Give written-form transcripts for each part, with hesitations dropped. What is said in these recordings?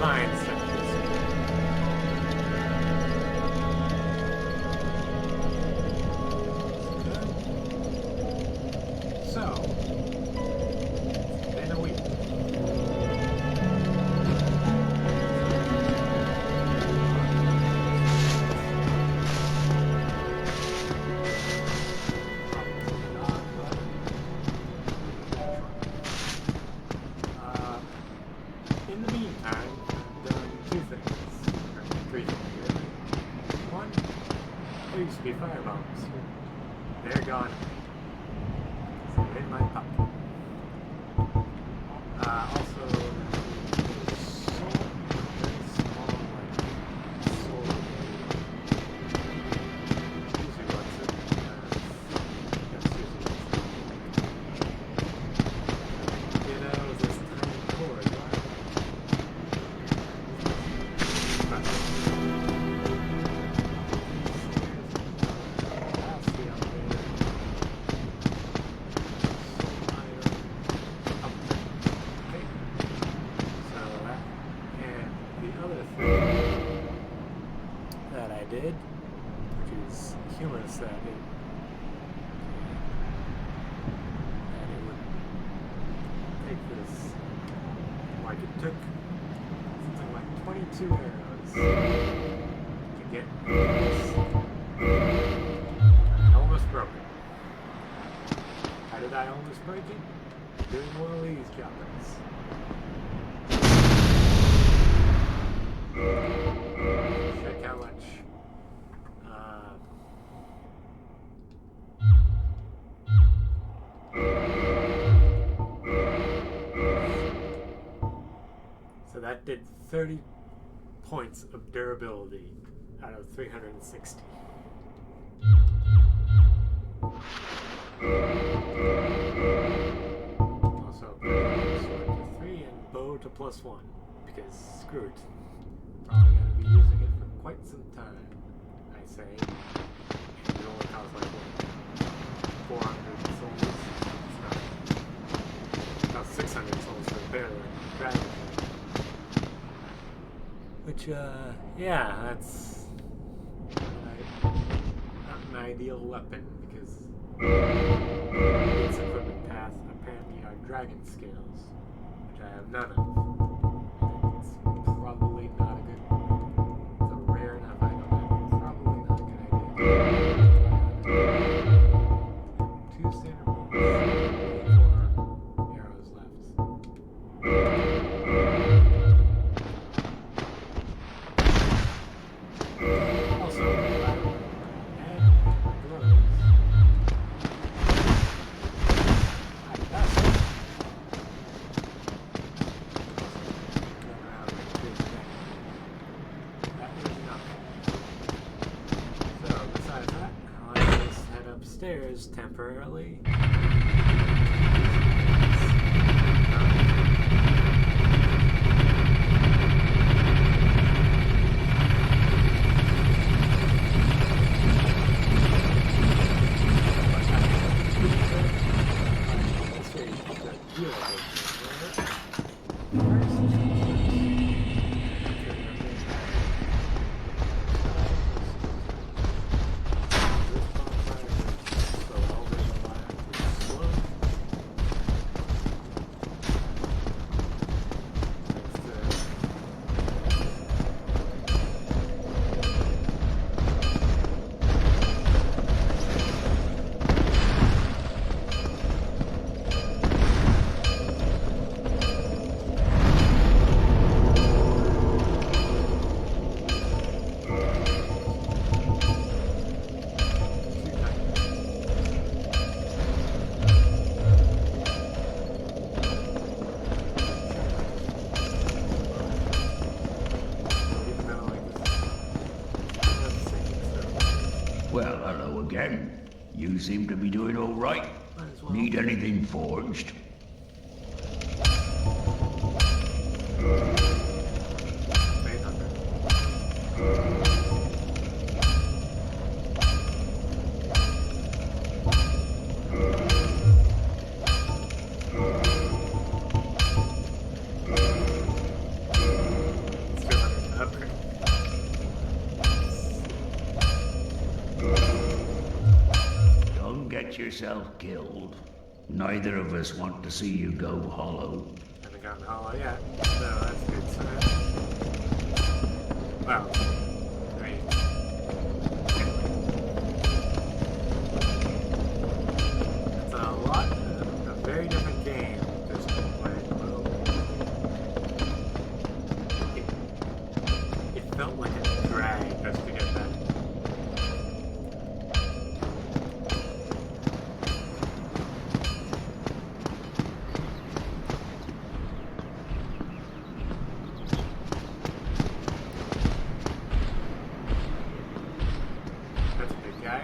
mindset. So, it's been a week. In the meantime, I've done two things, or three things really. One, there used to be firebombs. They're gone. So in my pocket. Also, very small, like, soul. Usually what's it? That's usually what's it. This tiny cord. Did, which is humorous that it would take this, like it took something like 22 arrows to get this. I almost broke it. How did I almost break it? Doing one of these jumpers. Check how much. So that did 30 points of durability out of 360. Also, sword to 3 and bow to +1 because screw it. Probably going to be using it for quite some time, I say. And it only costs like 400 souls. It's not 600 souls for a bear like dragon. Which, yeah, that's not an ideal weapon because its equipment path apparently are dragon scales, which I have none of. It's probably not a good. It's a rare enough item. Probably not a good idea. 2 standard bullets, 4 arrows left. Upstairs temporarily. Well, hello again. You seem to be doing all right. Need anything forged? yourself killed. Neither of us want to see you go hollow. Haven't gotten hollow yet, so that's a good sign. Wow. Great. It's a very different game just playing low. It felt like a drag just to get that. That's a big guy.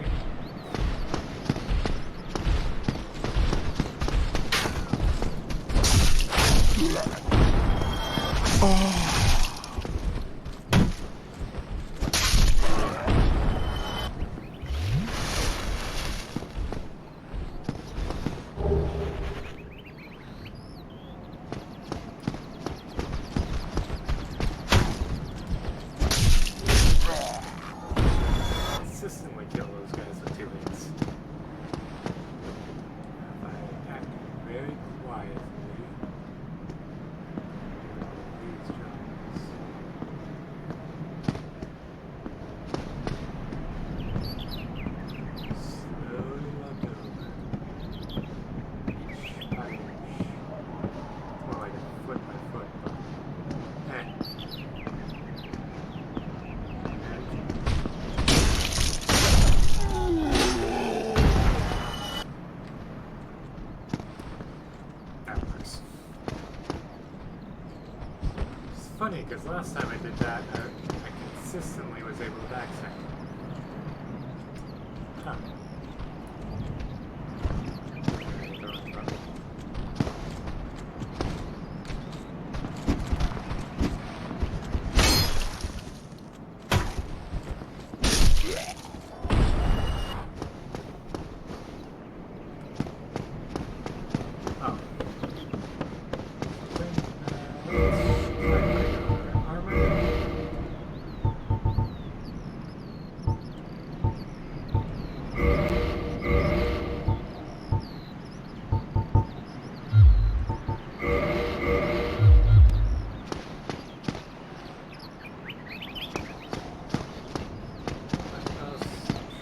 Consistently kill those guys with 2 hits. If I act very quietly, these jobs. Slowly walk over. Inch by inch. It's more like a foot by foot, but that works. It's funny because last time I did that, I consistently was able to backstab. Huh. Oh.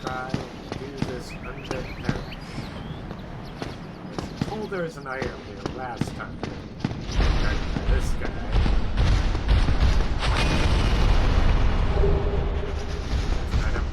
Try and do this Undead Parish. I was told there was an item here last time. Right by this guy. That's an item.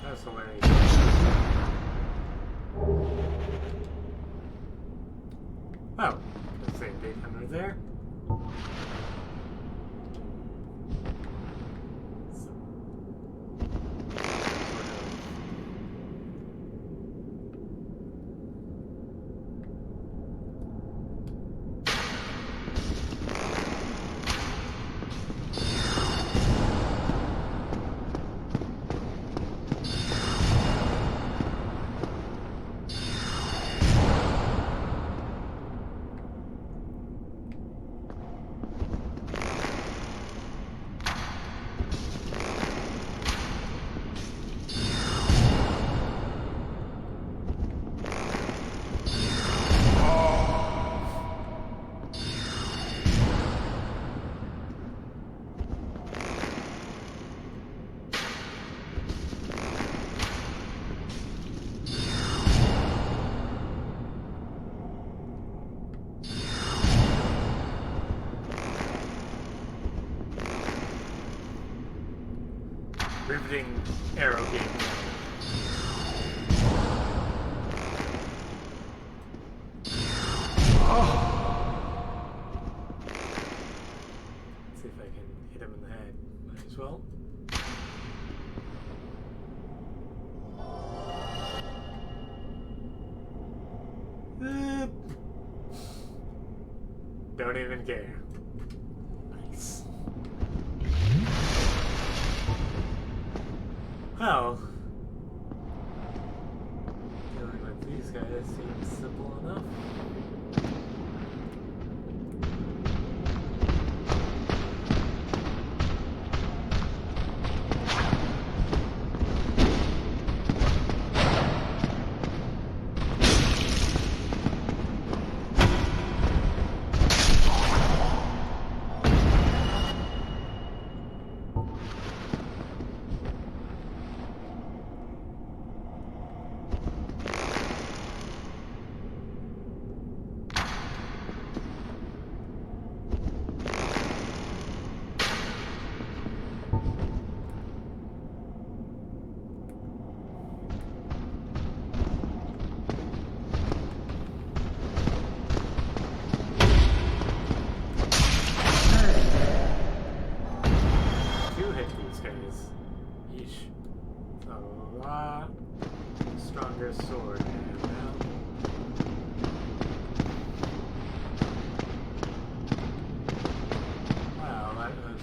That's hilarious. Oh, let's see, date under there. Riveting arrow game. Let's see if I can hit him in the head. Might as well. Don't even care. Nice. Well, dealing with these guys seems simple enough. Stronger sword now. Wow, that was...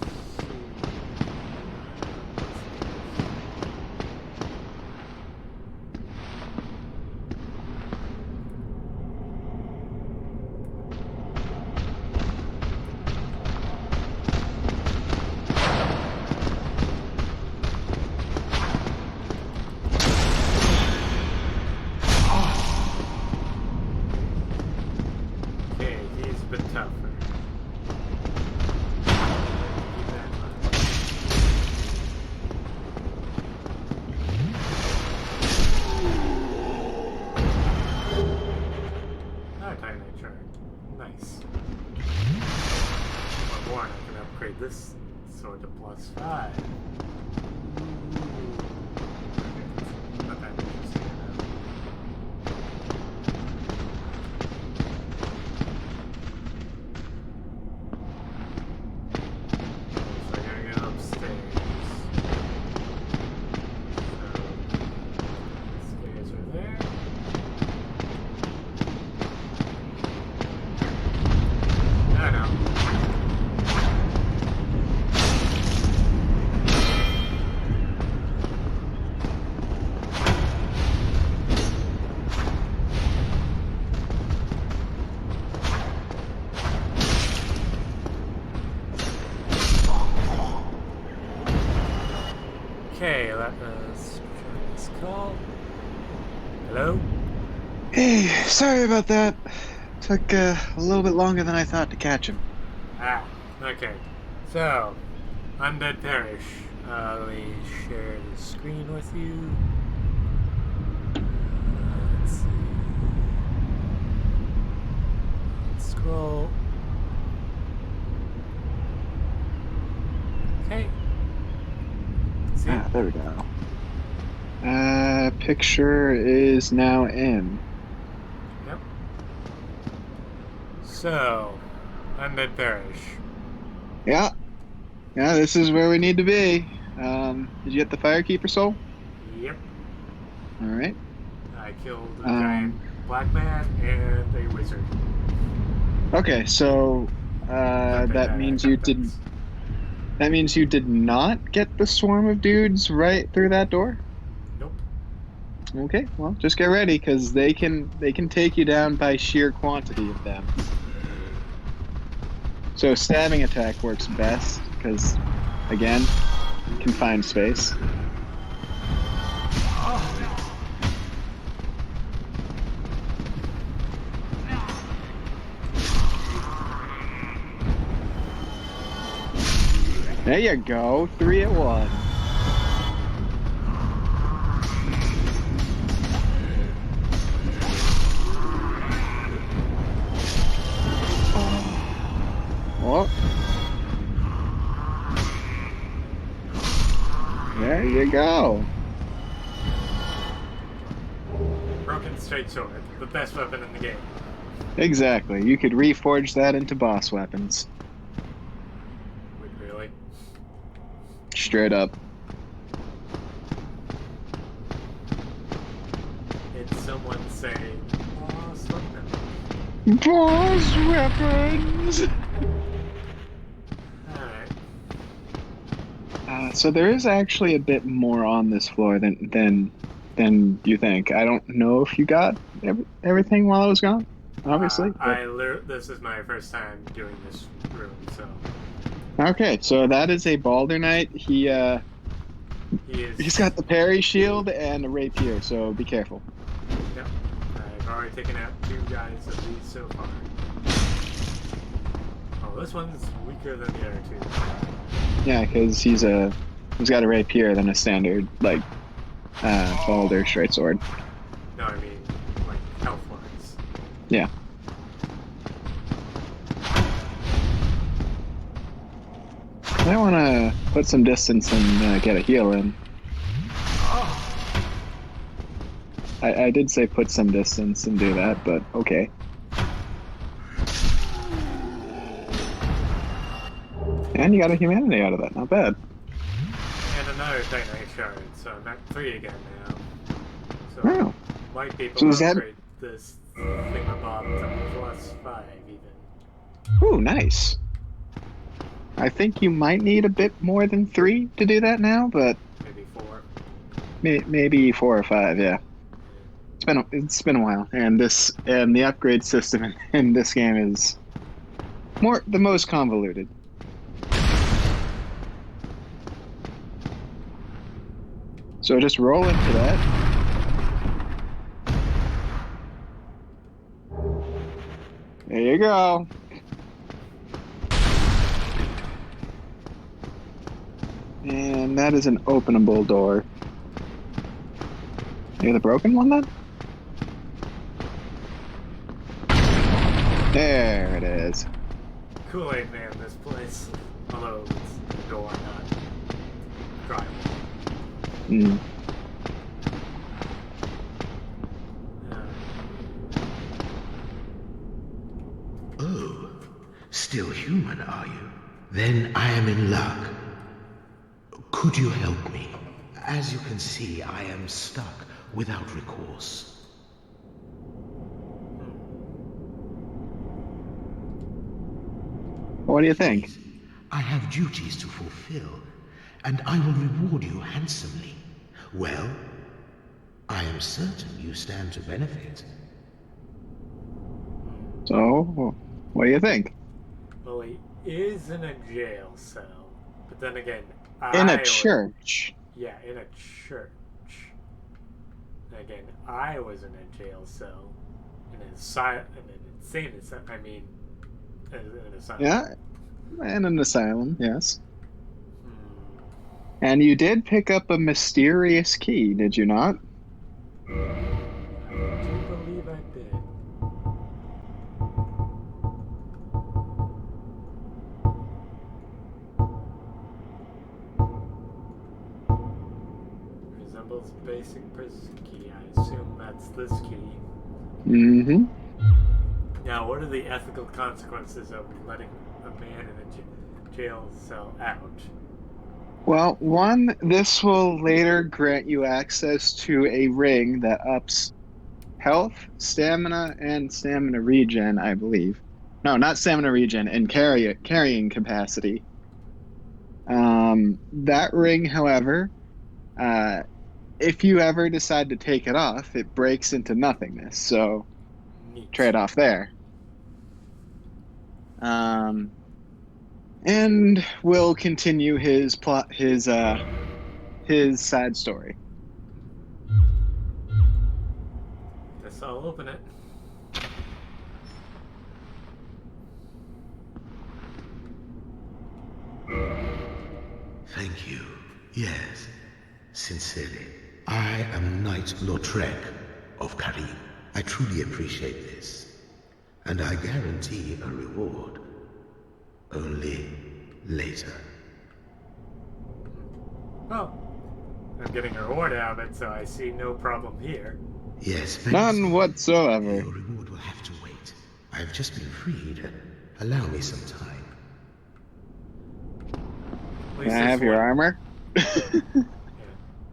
Nice. Or more, I can upgrade this sword to +5. Okay, not that interesting enough. So I gotta go upstairs. So, stairs are there. I know. Okay, let us try this call. Hello? Hey, sorry about that. Took a little bit longer than I thought to catch him. Ah, okay. So, Undead Parish. Let me share the screen with you. Let's see. Let's scroll. Okay. See? Ah, there we go. Picture is now in. Yep. So, Undead Parish. Yeah. Yeah, this is where we need to be. Did you get the Firekeeper soul? Yep. Alright. I killed a giant black man and a wizard. Okay, so that means you didn't. That means you did not get the swarm of dudes right through that door? Nope. Okay, well, just get ready, because they can take you down by sheer quantity of them. So stabbing attack works best, because, again, confined space. There you go, 3 at 1. Oh. There you go. Broken straight sword, the best weapon in the game. Exactly. You could reforge that into boss weapons. Wait, really? Straight up. Did someone say boss weapon? Boss weapons! Alright. So there is actually a bit more on this floor than you think. I don't know if you got everything while I was gone, obviously. But... This is my first time doing this room, so. Okay, so that is a Balder Knight. He's got the parry shield and a rapier, so be careful. Yep. I've already taken out 2 guys of these so far. Oh, this one's weaker than the other 2. Yeah, because he's got a rapier than a standard Balder straight sword. No, I mean like health wise. Yeah. I want to put some distance and get a heal in. I did say put some distance and do that, but okay. And you got a humanity out of that, not bad. And another Titanite shard, so I'm at 3 again now. So Wow. might be able So to upgrade this thingamabob to +5 even. Ooh, nice. I think you might need a bit more than 3 to do that now, but Maybe 4. maybe 4 or 5, yeah. It's been a while, and the upgrade system in this game is the most convoluted. So just roll into that. There you go. And that is an openable door. You're the broken one then? There it is. Kool-Aid Man, this place. Although it's a door, not drywall. Mm. Oh, still human, are you? Then I am in luck. Could you help me? As you can see, I am stuck without recourse. What do you think? Please, I have duties to fulfill, and I will reward you handsomely. Well, I am certain you stand to benefit. So, what do you think? Well, he is in a jail cell. But then again, In a church. Yeah, in a church. And again, I was in a jail cell. In an insane asylum. I mean, an asylum. Yeah, in an asylum, yes. And you did pick up a mysterious key, did you not? I do believe I did. Resembles basic prison key. I assume that's this key. Mm-hmm. Now, what are the ethical consequences of letting a man in a jail cell out? Well, one, this will later grant you access to a ring that ups health, stamina, and stamina regen, I believe. No, not stamina regen, and carrying capacity. That ring, however, if you ever decide to take it off, it breaks into nothingness. So, Neat. trade off there. And we'll continue his plot, his side story. Guess I'll open it. Thank you. Yes, sincerely. I am Knight Lautrec of Karim. I truly appreciate this. And I guarantee a reward. Only later. Well, I'm getting a reward out of it, so I see no problem here. Yes, thanks. None whatsoever. Your reward will have to wait. I've just been freed. Allow me some time. Can I have your armor? I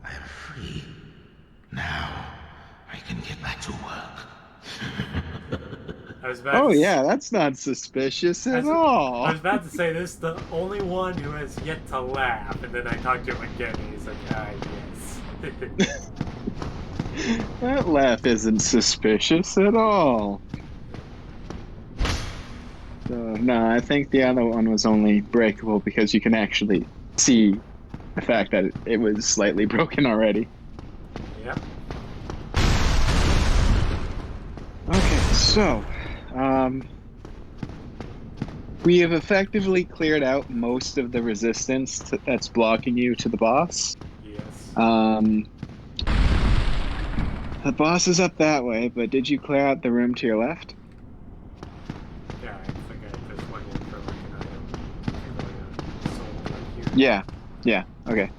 am free. Now, I can get back to work. I was about Oh to yeah, that's not suspicious I at was, I all. was about to say this is the only one who has yet to laugh, and then I talked to him again, and he's like, yes. That laugh isn't suspicious at all. So no, I think the other one was only breakable because you can actually see the fact that it was slightly broken already. Yep. Okay, so we have effectively cleared out most of the resistance that's blocking you to the boss. Yes. The boss is up that way, but did you clear out the room to your left? Yeah, I think I just went in for like an item. Soul right here. Yeah, yeah, okay.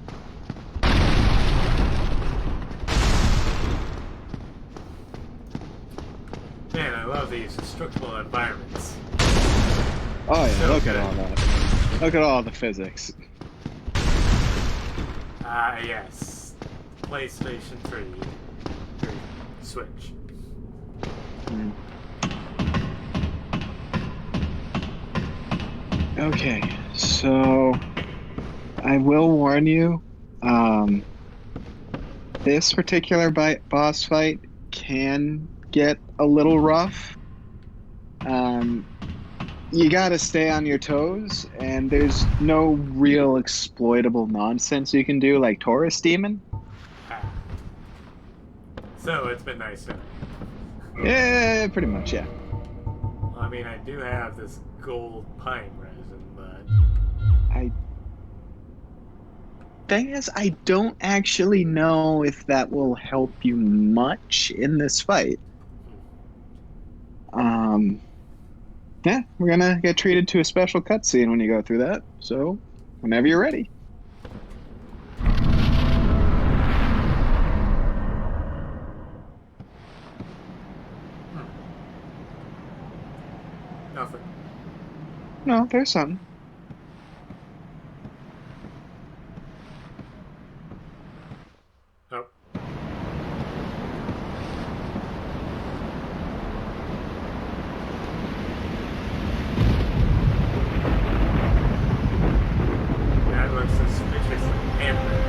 Man, I love these destructible environments. Oh yeah, So look good. at all that. Look at all the physics. Ah, yes. PlayStation 3. Switch. Mm. Okay, so I will warn you, this particular boss fight can get a little rough. You gotta stay on your toes, and there's no real exploitable nonsense you can do like Taurus Demon. Ah. So, it's been nice to. Yeah, pretty much, yeah. I mean, I do have this gold pine resin, but. Thing is, I don't actually know if that will help you much in this fight. Yeah, we're gonna get treated to a special cutscene when you go through that. So, whenever you're ready. Nothing. No, there's something. Oh. That looks suspiciously handmade.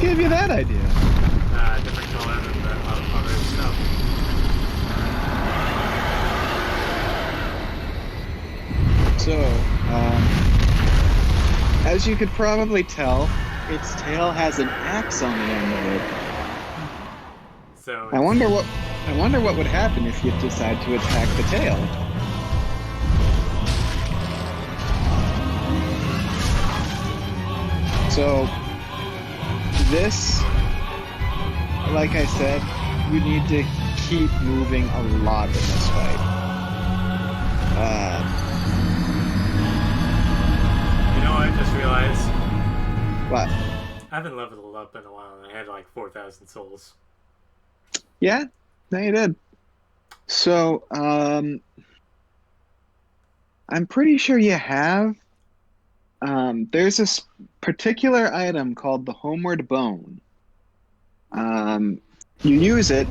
Give you that idea. Different color than the other stuff. So, as you could probably tell, its tail has an axe on the end of it. So I wonder what would happen if you decide to attack the tail. So this, like I said, you need to keep moving a lot in this fight. You know what I just realized? What? I haven't leveled up in a while, and I had like 4,000 souls. Yeah, no, you did. So, I'm pretty sure you have. There's this particular item called the Homeward Bone. You use it,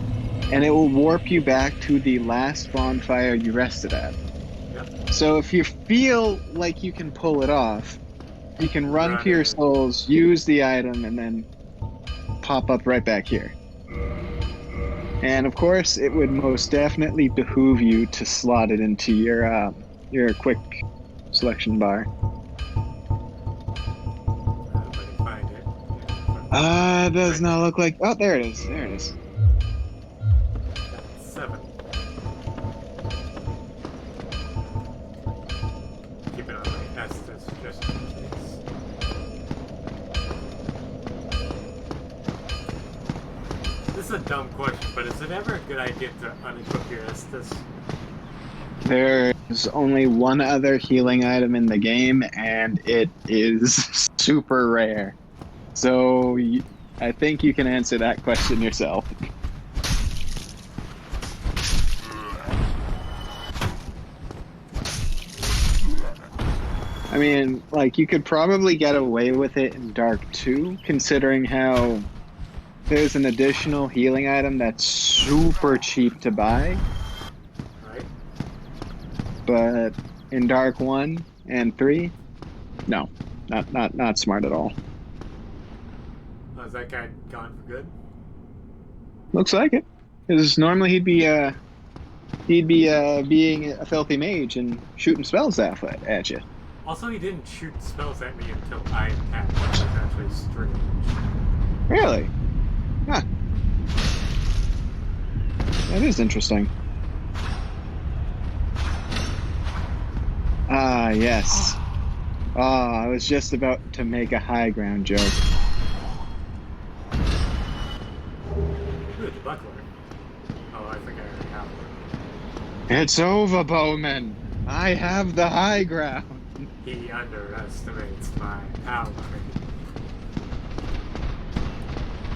and it will warp you back to the last bonfire you rested at. Yep. So if you feel like you can pull it off, you can run to your in. souls, use the item, and then pop up right back here. And of course, it would most definitely behoove you to slot it into your quick selection bar. If I can find it. Does not look like. Oh, there it is. There it is. That's 7. Keep it on my Estes just in case. This is a dumb question, but is it ever a good idea to unequip your Estes? There's only one other healing item in the game, and it is super rare. So I think you can answer that question yourself. I mean, like, you could probably get away with it in Dark 2, considering how there's an additional healing item that's super cheap to buy, Right? but in Dark 1 and 3, no, not smart at all. Oh, is that guy gone for good? Looks like it. Because normally he'd be being a filthy mage and shooting spells at you. Also, he didn't shoot spells at me until I attacked, which is actually strange. Really? Huh. That is interesting. Ah, yes. Oh, I was just about to make a high ground joke. Ooh, the buckler. Oh, I think I already have one. It's over, Bowman. I have the high ground. He underestimates my power.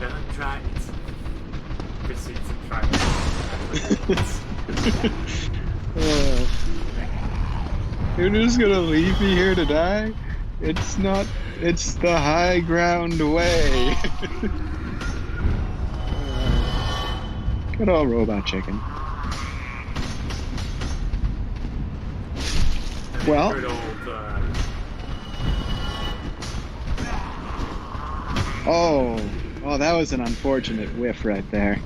Done tried it. Proceeds to try it. You're just gonna leave me here to die? It's not. It's the high ground way. Good old robot chicken. Well. Good old, Oh, that was an unfortunate whiff right there.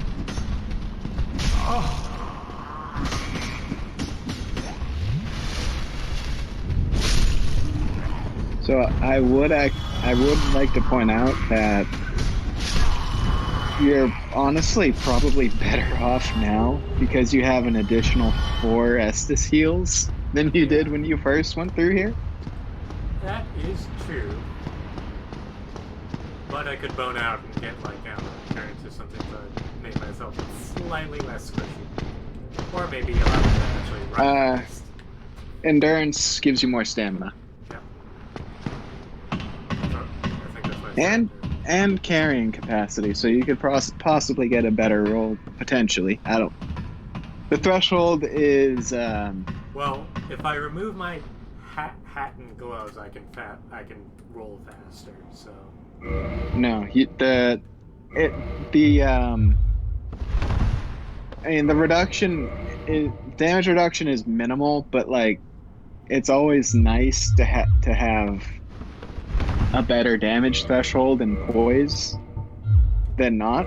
So I would like to point out that you're honestly probably better off now because you have an additional 4 Estus heals than you did when you first went through here. that is true. But I could bone out and get, like, turn into something to make myself slightly less squishy. Or maybe allow me to actually run fast. Endurance gives you more stamina. Yep. So, I think that's my And carrying capacity, so you could possibly get a better roll, potentially. The threshold is... Well, if I remove my hat and gloves, I can roll faster, so... No, the reduction, damage reduction is minimal, but like, it's always nice to have a better damage threshold and poise than not.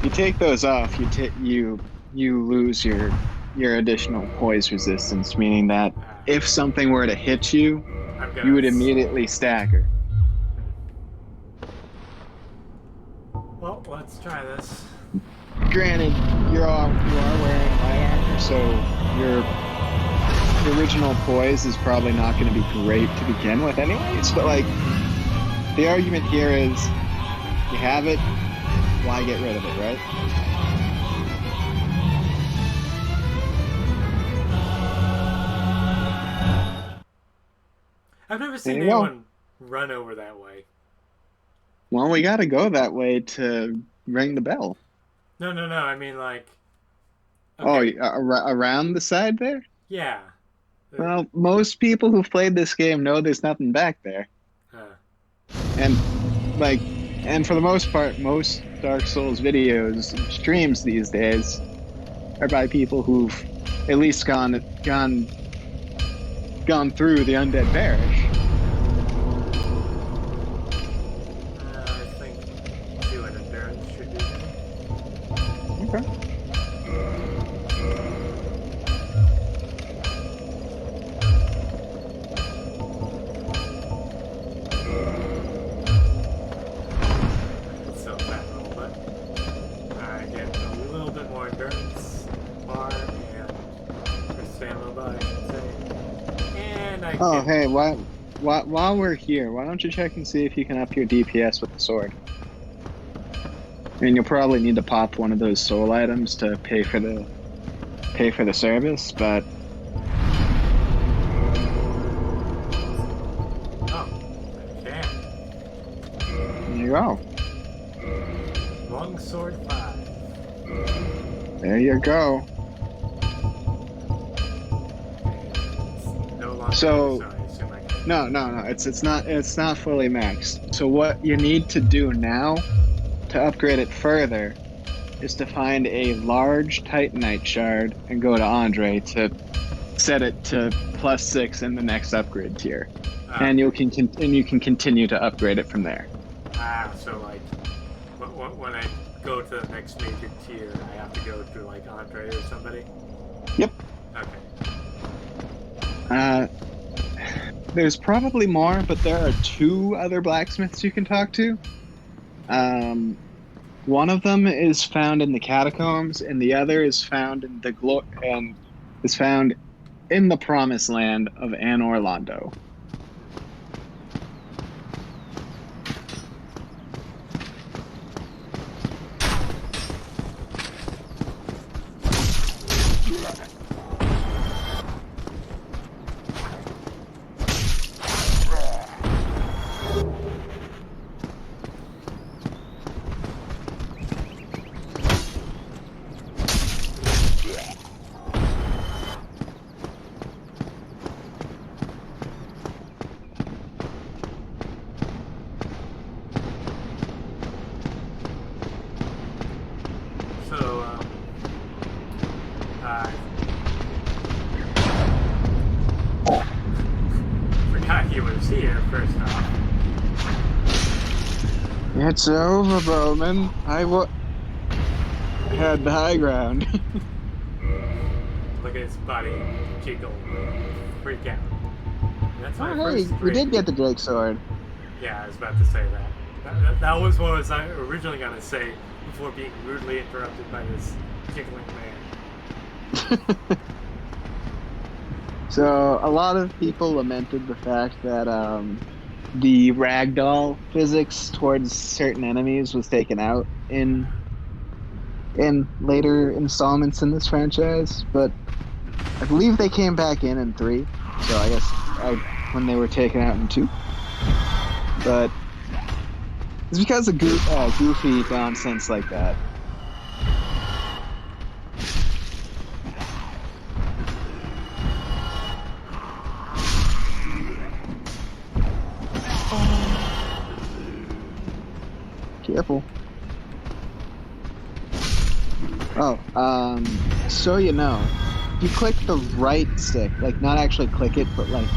You take those off, you lose your additional poise resistance, meaning that if something were to hit you, you would immediately stagger. Well, let's try this. Granted, you are wearing light armor, so your original poise is probably not going to be great to begin with anyways, but like, the argument here is, you have it, why get rid of it, right? I've never seen anyone run over that way. Well, we gotta go that way to ring the bell. No, I mean, like... Okay. Oh, around the side there? Yeah. Well, most people who've played this game know there's nothing back there. And for the most part, most Dark Souls videos and streams these days are by people who've at least gone through the Undead Parish. I think 2 and endurance should be good. Okay. So that roll, but I get a little bit more endurance bar and stamina bar, I should say. And I Oh, get... hey, while we're here, why don't you check and see if you can up your DPS with the sword? I mean, you'll probably need to pop one of those soul items to pay for the service, but Okay. there you go. Long sword 5. There you go. It's no longer So- so I assume I can No. It's not fully maxed. So what you need to do now to upgrade it further is to find a large Titanite shard and go to Andre to set it to +6 in the next upgrade tier, and Okay. you can continue to upgrade it from there. So like, when I go to the next major tier, I have to go through like Andre or somebody. Yep. Okay. Uh, there's probably more, but there are two other blacksmiths you can talk to. One of them is found in the catacombs, and the other is found in is found in the promised land of Anor Londo. So I forgot he was here. First off. It's over, Bowman. Had the high ground. Look at his body jiggle, freak out. That's my Oh, hey, first you three. did get the Drake sword. Yeah, I was about to say that. That was what I was originally going to say before being rudely interrupted by this jiggling man. So a lot of people lamented the fact that the ragdoll physics towards certain enemies was taken out in later installments in this franchise, but I believe they came back in 3. So I guess when they were taken out in 2, but it's because of goofy nonsense like that. Careful. Oh, so you know, if you click the right stick, like not actually click it, but like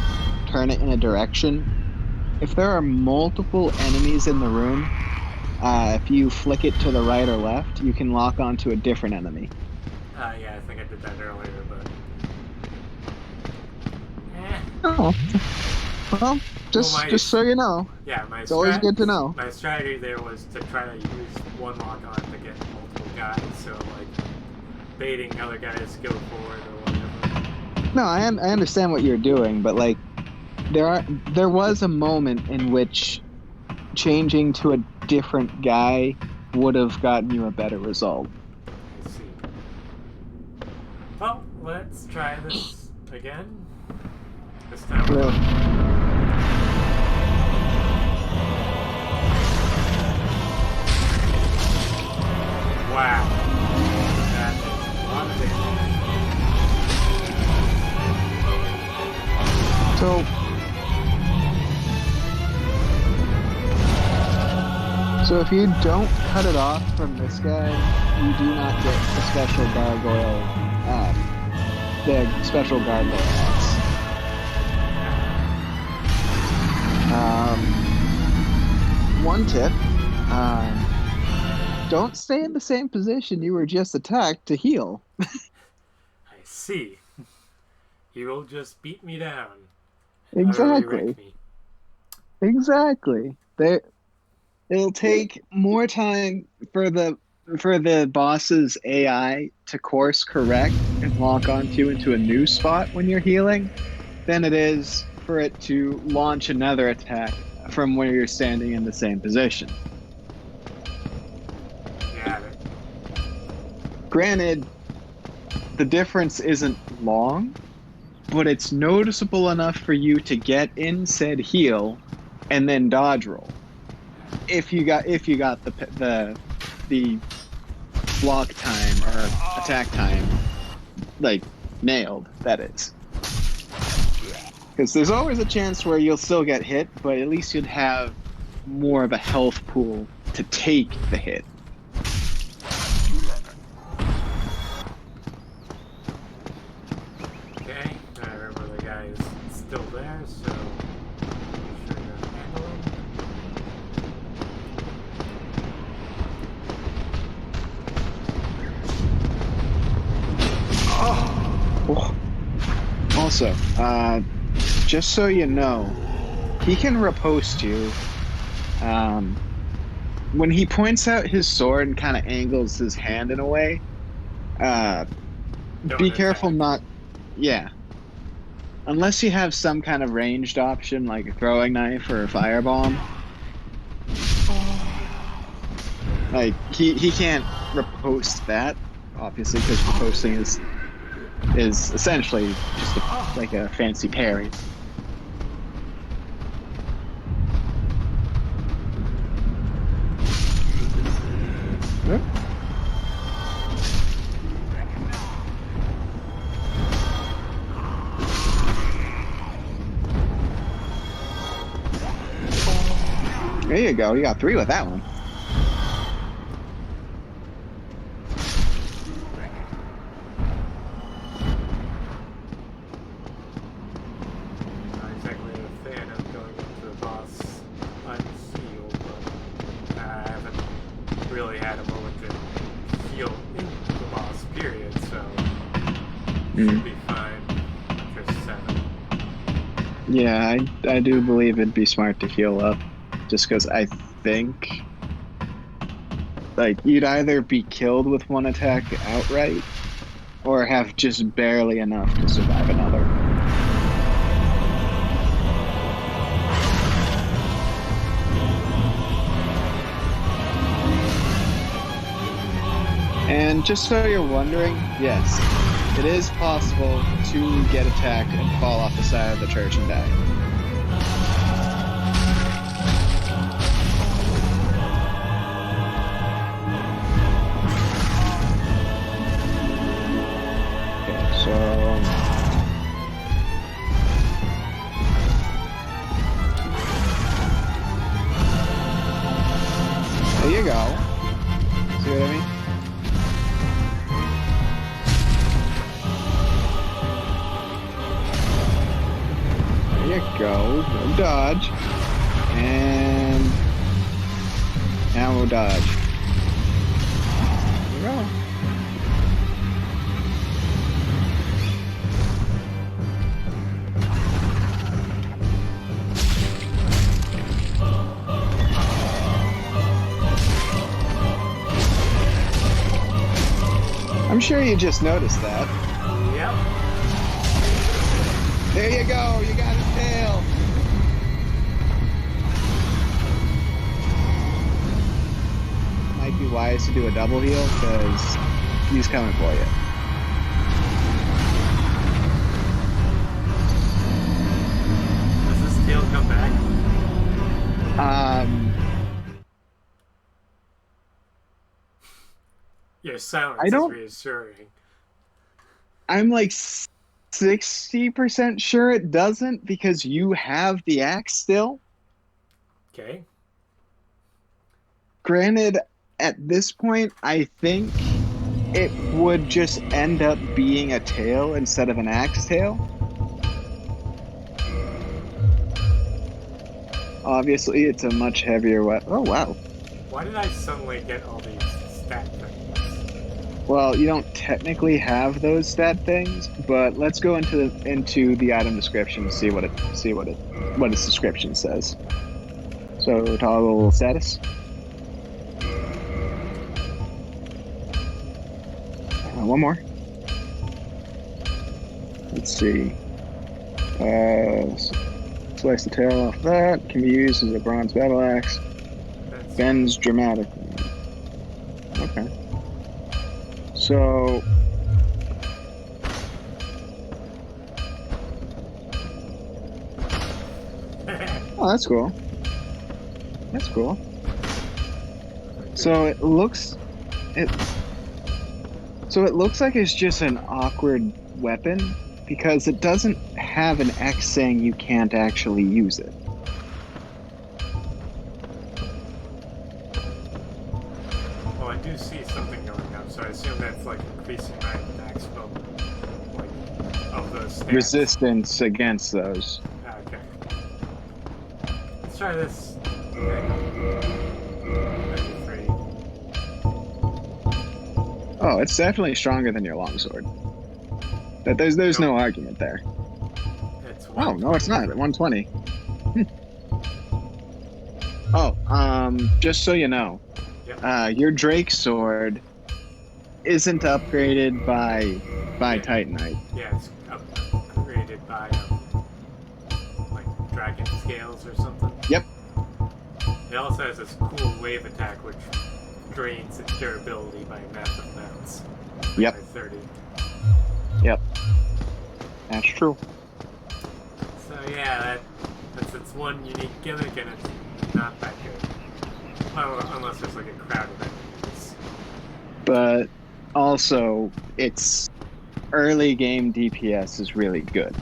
turn it in a direction, if there are multiple enemies in the room, if you flick it to the right or left, you can lock onto a different enemy. Yeah, I think I did that earlier, but. Oh, well, just so you know, Yeah, my it's always good to know. My strategy there was to try to use one lock on to get multiple guys, so like baiting other guys to go forward or whatever. No, I understand what you're doing, but like there was a moment in which changing to a different guy would have gotten you a better result. I see. Well, let's try this again. This time. Wow. That is a lot of damage. So if you don't cut it off from this guy, you do not get the special gargoyle, the special gargoyle axe. One tip, don't stay in the same position you were just attacked to heal. I see. He will just beat me down. Exactly. Me. Exactly. It'll take more time for the boss's AI to course correct and lock onto you into a new spot when you're healing than it is for it to launch another attack from where you're standing in the same position. Got it. Granted, the difference isn't long, but it's noticeable enough for you to get in said heal and then dodge roll. If you got the block time or attack time like nailed, that is. Because there's always a chance where you'll still get hit, but at least you'd have more of a health pool to take the hit. Okay, I remember the guy is still there, so make sure to handle him. Oh. Also, just so you know, he can riposte you. When he points out his sword and kind of angles his hand in a way, Don't be careful attack. not. Yeah. Unless you have some kind of ranged option like a throwing knife or a firebomb. Like, he can't riposte that, obviously, because riposting is essentially just like a fancy parry. Oop. There you go. You got 3 with that one. Not exactly a fan of going into the boss unhealed, but I haven't really had a moment to heal into the boss, period, so should be fine after 7. Yeah, I do believe it'd be smart to heal up, just because I think, like, you'd either be killed with one attack outright, or have just barely enough to survive another. And just so you're wondering, yes, it is possible to get attacked and fall off the side of the church and die. Okay, so there you go. See what I mean? There you go. We'll dodge. And now we'll dodge. There you go. I'm sure you just noticed that. Yep. There you go. You got his tail. Might be wise to do a double heal because he's coming for you. Does this tail come back? Your silence I don't- is reassuring. I'm like 60% sure it doesn't because you have the axe still. Okay. Granted, at this point, I think it would just end up being a tail instead of an axe tail. Obviously, it's a much heavier weapon. Oh, wow. Why did I suddenly get all these stat things? Well, you don't technically have those stat things, but let's go into the item description to see what its description says. So toggle status. One more. Let's see. Slice the tail off that. Can be used as a bronze battle axe. That's Bends dramatically. Okay. So oh, that's cool. That's cool. So it looks like it's just an awkward weapon, because it doesn't have an X saying you can't actually use it. Well, I do see something going up, so I assume that's like increasing my maximum, like, of those stats. Resistance against those. Okay. Let's try this. Okay. 93. Oh, it's definitely stronger than your longsword. But there's no argument there. It's Oh, no, it's not. 120. Oh, just so you know, Yep. your Drake sword isn't upgraded by Titanite. Yeah, it's upgraded by like dragon scales or something. Yep. It also has this cool wave attack which drains its durability by massive amounts. Yep. By 30. Yep. That's true. So yeah, that's its one unique gimmick, and it's not that good. Well, unless there's like a crowd of enemies. But also, its early game DPS is really good.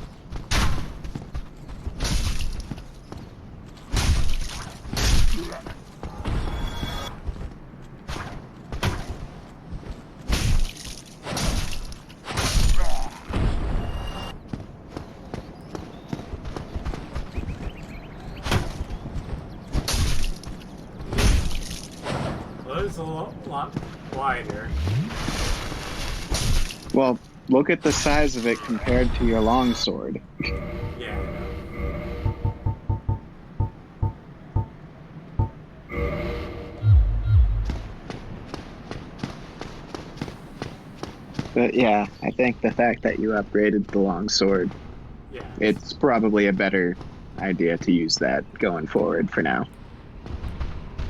Well, it's a lot wider. Well, look at the size of it compared to your longsword. Yeah, I know. But yeah, I think the fact that you upgraded the longsword, Yeah. it's probably a better idea to use that going forward for now.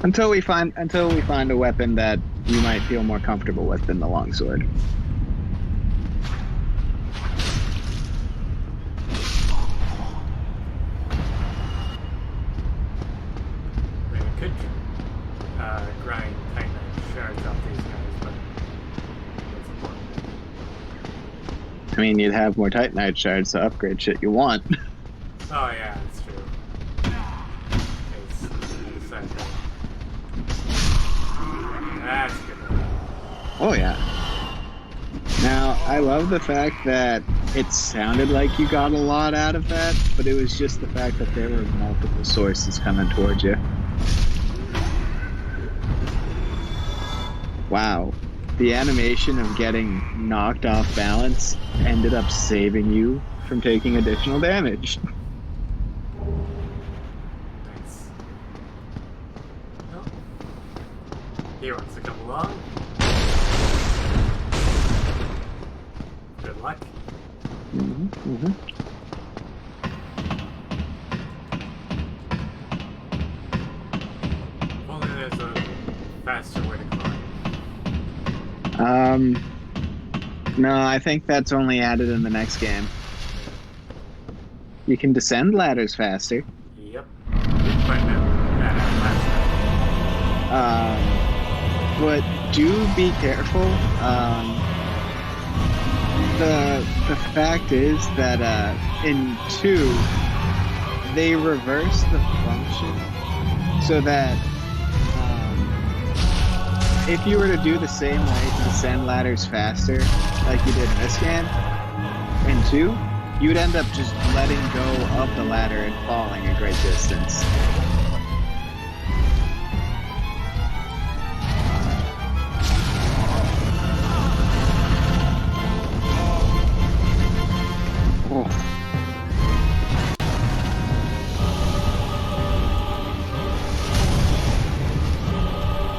Until we find a weapon that you might feel more comfortable with than the longsword. I mean, I could grind Titanite shards off these guys, but what's the point? I mean, you'd have more Titanite shards to upgrade shit you want. Oh yeah, that's true. It's that thing. That's good. Oh yeah. Now, I love the fact that it sounded like you got a lot out of that, but it was just the fact that there were multiple sources coming towards you. Wow. The animation of getting knocked off balance ended up saving you from taking additional damage. Nice. Well, he wants to come along. Good luck. If only there's a faster way to climb. No, I think that's only added in the next game. You can descend ladders faster. Yep. Didn't find that out last time. But do be careful. The fact is that in 2 they reverse the function so that if you were to do the same way to descend ladders faster like you did in this game, in 2, you'd end up just letting go of the ladder and falling a great distance. Oh.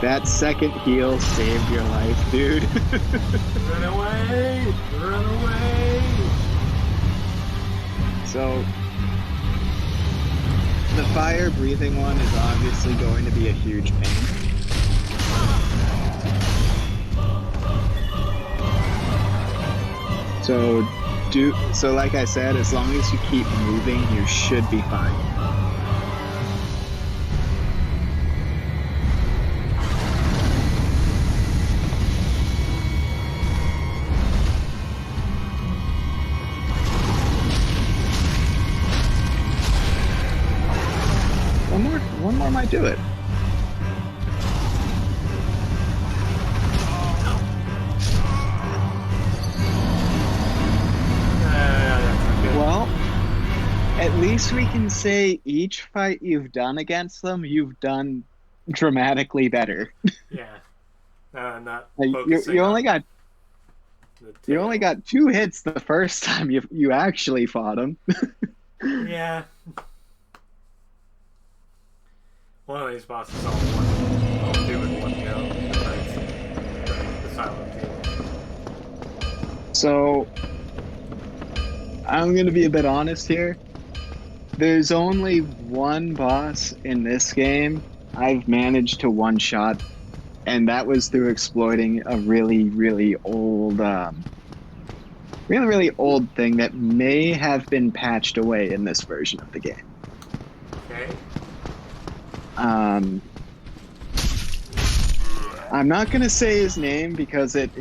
That second heal saved your life, dude. Run away! Run away! So, the fire breathing one is obviously going to be a huge pain. So like I said, as long as you keep moving, you should be fine. before my do it. Well, at least we can say each fight you've done against them, you've done dramatically better. Yeah. Not Like, focusing you on only got the you tail. only got 2 hits the first time you actually fought him. Yeah. One of these bosses I'll do in one go. Besides the silent tail. So I'm gonna be a bit honest here. There's only one boss in this game I've managed to one-shot, and that was through exploiting a really old really old thing that may have been patched away in this version of the game. Okay. I'm not gonna say his name because it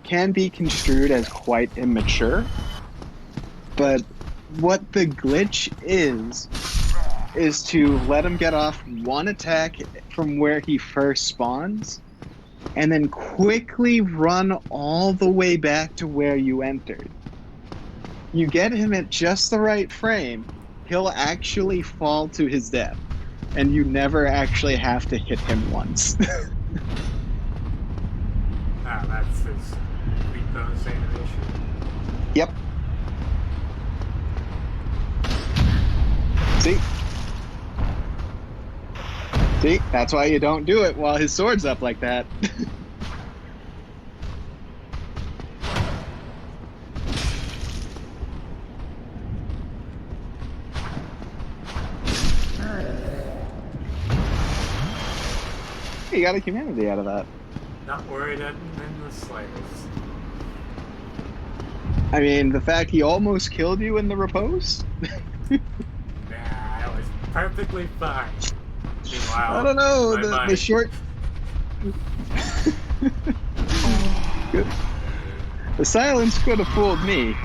can be construed as quite immature, but what the glitch is to let him get off one attack from where he first spawns and then quickly run all the way back to where you entered. You get him at just the right frame, he'll actually fall to his death, and you never actually have to hit him once. That's his repose animation. Yep. See, that's why you don't do it while his sword's up like that. You got a humanity out of that. Not worried in the slightest. I mean, the fact he almost killed you in the repose? Nah, that was perfectly fine. Meanwhile, I don't know, my the mind- short... The silence could have fooled me.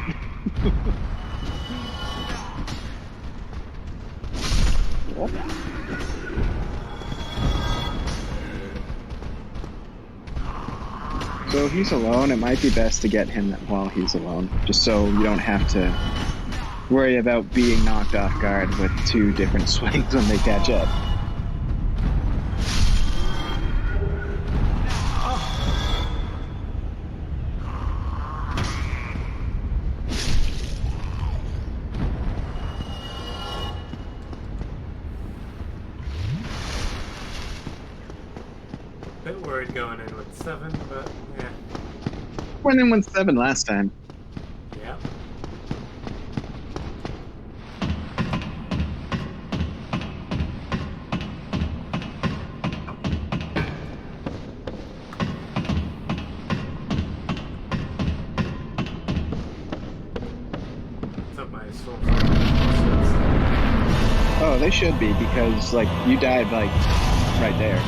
So if he's alone, it might be best to get him while he's alone, just so you don't have to worry about being knocked off guard with 2 different swings when they catch up. Bit worried going in with 7, but yeah. Went in with 7 last time. Yeah. Took my soul. Oh, they should be, because, like, you died, like, right there.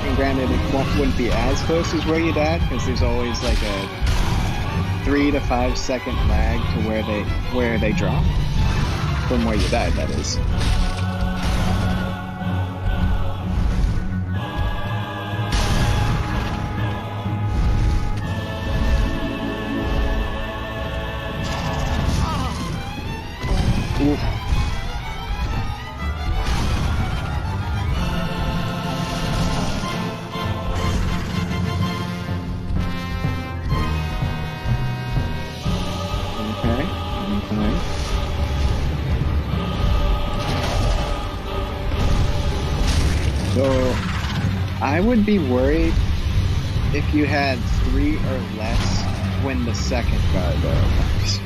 And granted, it wouldn't be as close as where you died, because there's always, like, a 3 to 5 second lag to where they drop. From where you died, that is. Oof. Okay. So, I would be worried if you had 3 or less when the second gargoyle comes.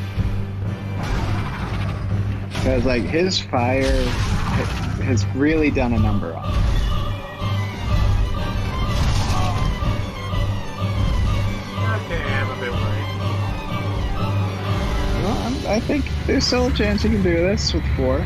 Because, like, his fire has really done a number on him. Okay, I'm a bit worried. Well, I think there's still a chance you can do this with 4.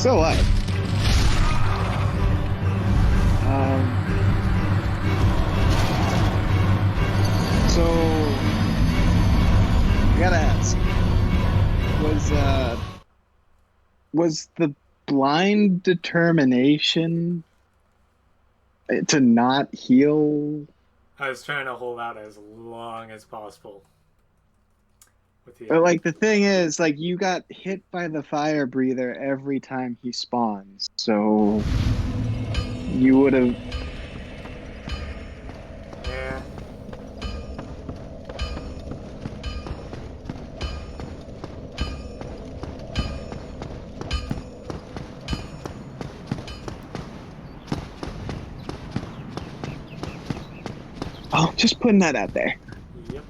still alive. So I gotta ask, was the blind determination to not heal? I was trying to hold out as long as possible. With the But like the thing is, like you got hit by the fire breather every time he spawns, so you would have. Yeah. Oh, just putting that out there. Yep.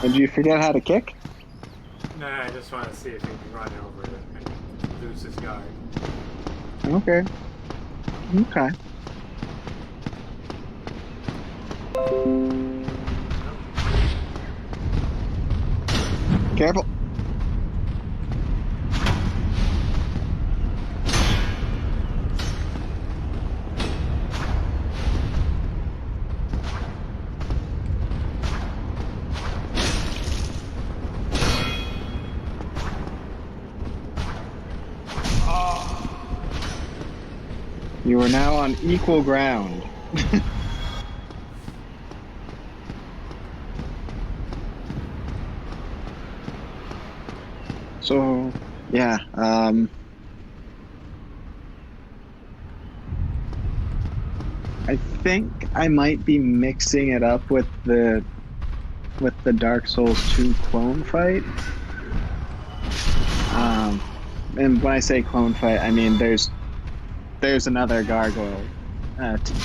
Did you forget how to kick? Nah, I just want to see if he can run over it and lose his guard. Okay. Okay. Careful. You are now on equal ground. So, yeah, I think I might be mixing it up with the Dark Souls 2 clone fight. And when I say clone fight, I mean there's another gargoyle.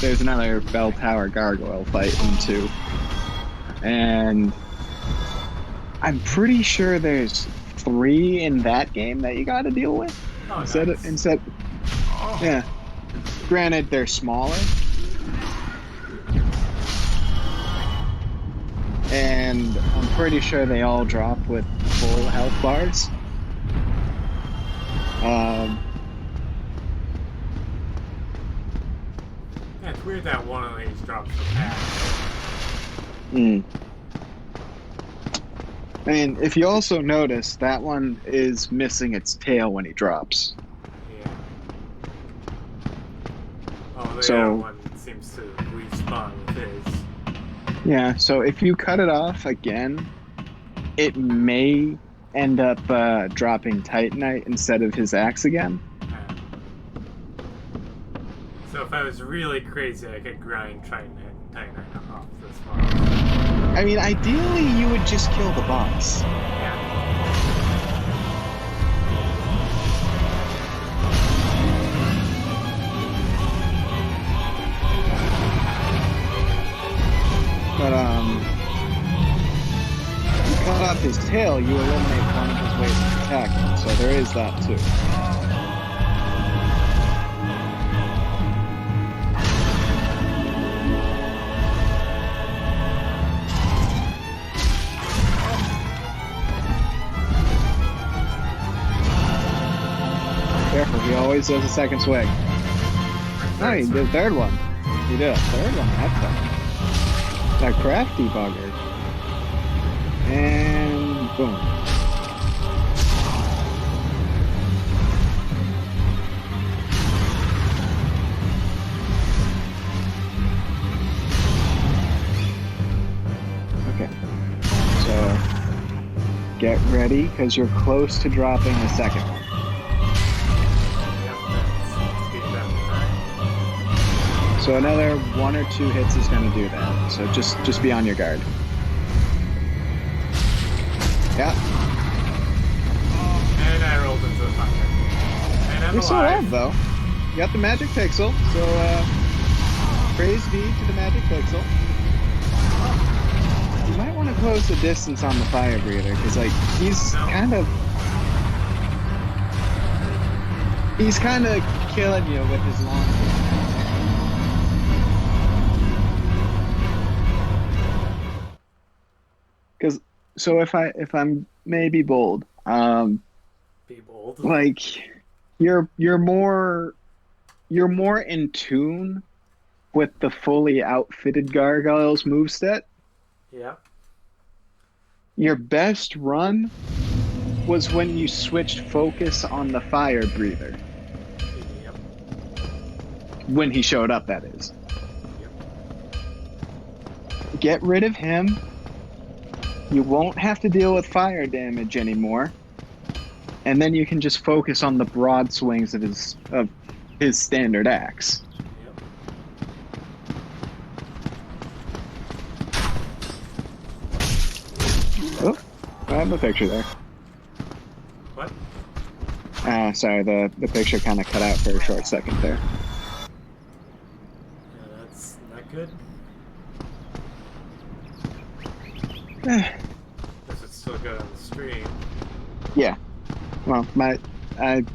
There's another bell tower gargoyle fight in 2. And I'm pretty sure there's 3 in that game that you gotta deal with. Oh, Instead, yeah. Granted, they're smaller. And I'm pretty sure they all drop with full health bars. Yeah, it's weird that one of these drops the path. I mean, if you also notice, that one is missing its tail when he drops. Yeah. Oh, the So- other one seems to respawn with his. Yeah, so if you cut it off again, it may end up dropping Titanite instead of his axe again. So if I was really crazy, I could grind Titanite off this one. I mean, ideally, you would just kill the boss. Yeah. But, you cut off his tail, you eliminate one of his ways to attack him, so there is that too. Careful, he always does a second swing. No, he did a third one. He did a third one that time. That crafty bugger. And boom. Okay. So get ready because you're close to dropping the second one. So another 1 or 2 hits is going to do that. So just be on your guard. Yeah. And I rolled into the fire. And I'm You're so alive. alive, though. You got the magic pixel, so praise be to the magic pixel. You might want to close the distance on the fire breather, because like he's kind of killing you with his long range. Because so if I'm maybe bold, Be bold. like you're more in tune with the fully outfitted gargoyles moveset. Yeah. Your best run was when you switched focus on the fire breather. Yep. When he showed up, that is. Yep. Get rid of him. You won't have to deal with fire damage anymore. And then you can just focus on the broad swings of his standard axe. Yep. Oh, I have a picture there. What? Sorry, the picture kind of cut out for a short second there. Yeah, that's not good. This is still good on the stream. Yeah. Well, I've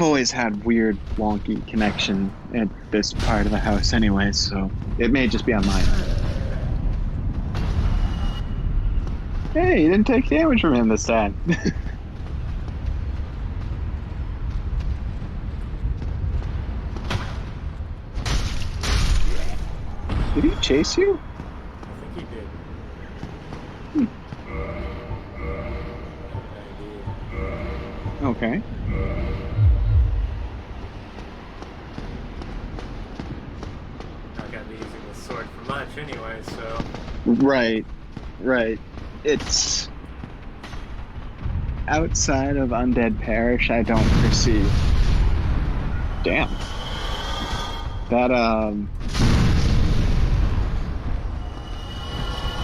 always had weird, wonky connection at this part of the house anyway, so it may just be on my end. Hey, you didn't take damage from him this time. Did he chase you? I think he did. Okay. Not gonna be using the sword for much anyway, so. Right. It's outside of Undead Parish, I don't foresee. Damn. That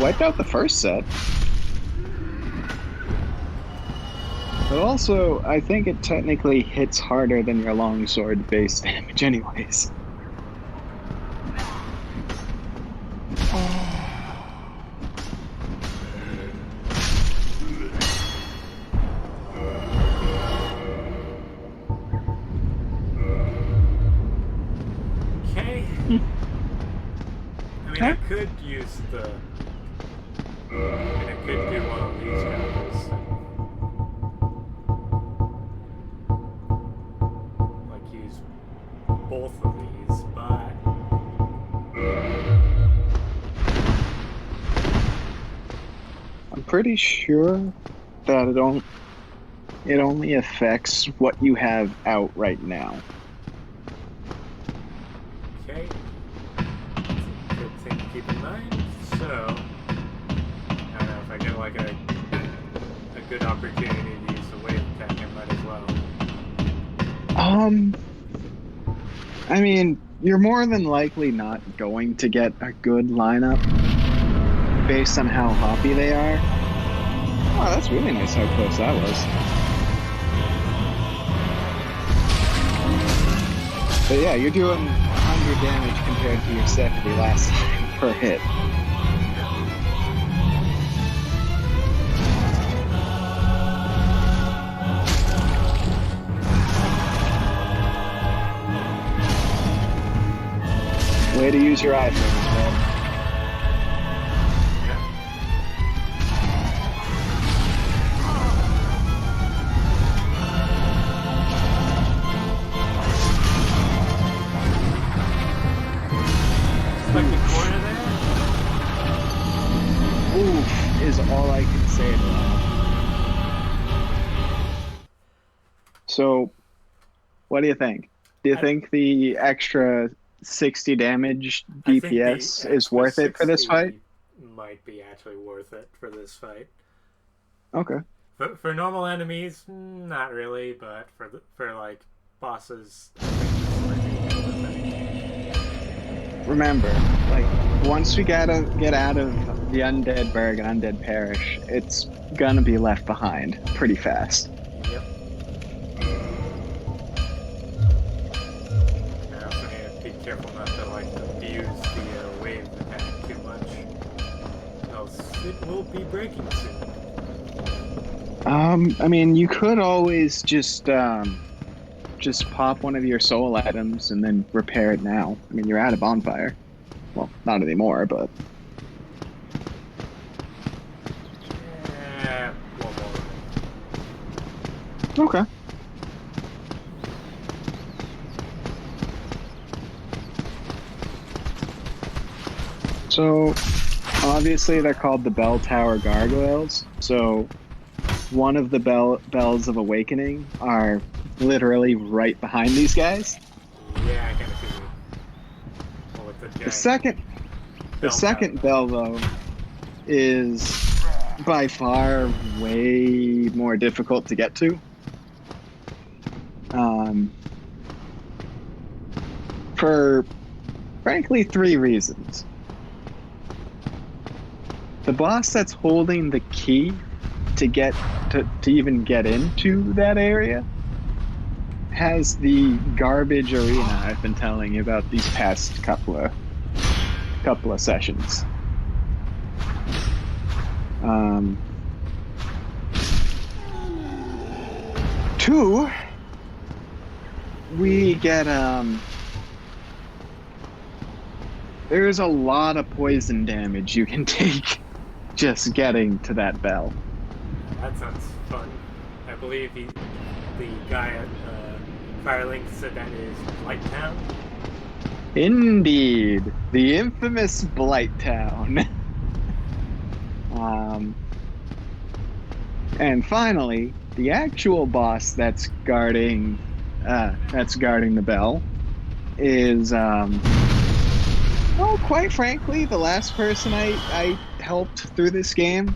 wiped out the first set. But also, I think it technically hits harder than your longsword base damage anyways. Okay. I mean, I could use the. I mean, I could do one of these combos. Like, use both of these, but. I'm pretty sure that it only affects what you have out right now. Okay. That's a good thing to keep in mind. So, I don't know if I get like a good opportunity to use the wave attack, I might as well. I mean, you're more than likely not going to get a good lineup based on how hoppy they are. Oh, that's really nice how close that was. But yeah, you're doing 100 damage compared to your 70 last time per hit. Way to use your iPhones, man. Stuck the corner there? Oof is all I can say to that. So, what do you think? Do you think the extra 60 damage I think the DPS is extra worth it for this 60 fight? Might be actually worth it for this fight. Okay. For normal enemies, not really, but for like bosses, I think this might be worth it. Remember, like, once we gotta get out of the Undead Burg and Undead Parish, it's gonna be left behind pretty fast. Yep. I also need to be careful not to like abuse the wave attack. it will be breaking soon. I mean, you could always just pop one of your soul items and then repair it now. I mean, you're at a bonfire. Well, not anymore, but One more. okay. So, obviously, they're called the Bell Tower Gargoyles. So, one of the bells of awakening are literally right behind these guys. Yeah, I kind of figured. Well, with the The second bell, though, is by far way more difficult to get to. For frankly 3 reasons. The boss that's holding the key to even get into that area has the garbage arena I've been telling you about these past couple of sessions. Two, we get there's a lot of poison damage you can take just getting to that bell. That sounds fun. I believe the guy at Firelink said that is Blight Town. Indeed, the infamous Blight Town. And finally, the actual boss that's guarding the bell is well, quite frankly, the last person I helped through this game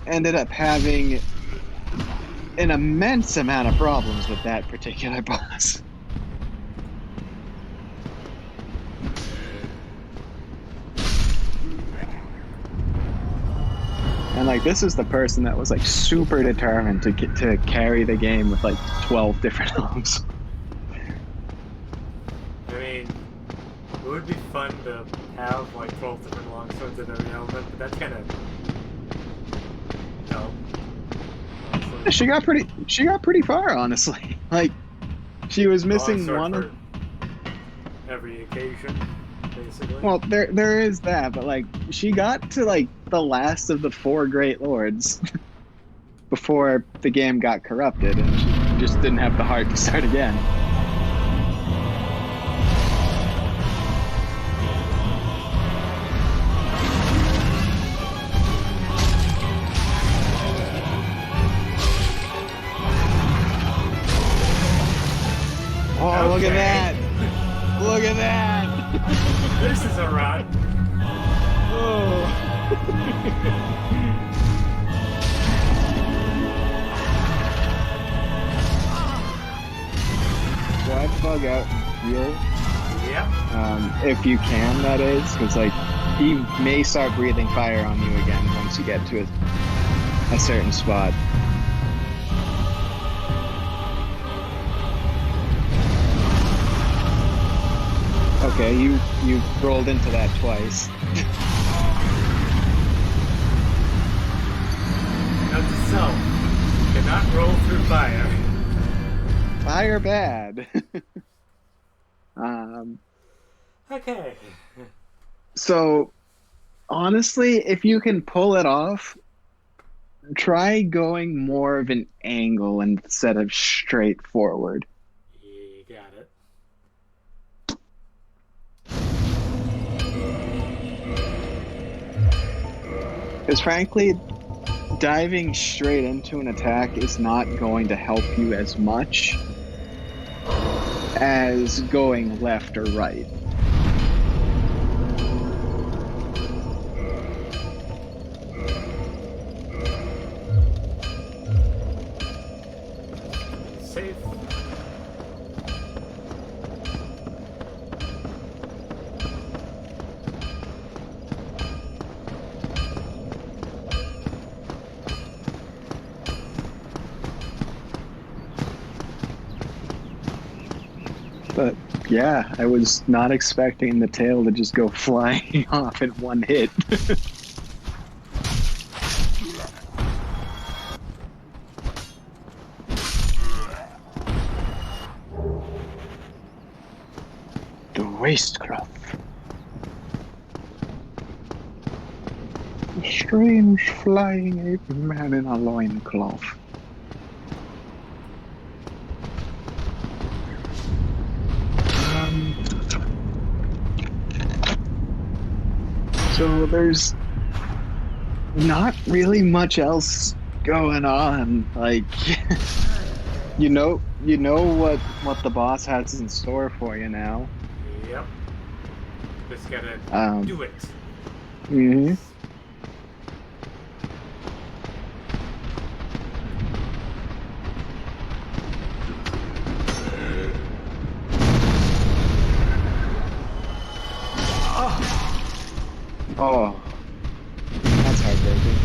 ended up having an immense amount of problems with that particular boss. And like, this is the person that was like super determined to carry the game with like 12 different elves. I mean, it would be fun to have like 12 different longswords in every element, but that's kind of no. Honestly. She got pretty far, honestly. Like, she was missing Longsword for every occasion, basically. Well, there is that, but like, she got to like the last of the 4 Great Lords before the game got corrupted, and she just didn't have the heart to start again. Oh, look at that! Look at that! This is a run. Oh. Grab bug out and heal. Yep. If you can, that is, because like, he may start breathing fire on you again once you get to a certain spot. Okay, you rolled into that twice. Note to self: cannot roll through fire. Fire bad. Okay. So, honestly, if you can pull it off, try going more of an angle instead of straight forward. You got it. Because frankly, diving straight into an attack is not going to help you as much as going left or right. Safe. But yeah, I was not expecting the tail to just go flying off in one hit. waistcloth. A strange flying ape man in a loincloth. So there's not really much else going on. Like, you know what the boss has in store for you now. Yep. Just gotta do it. Mm-hmm. Oh, that's heartbreaking.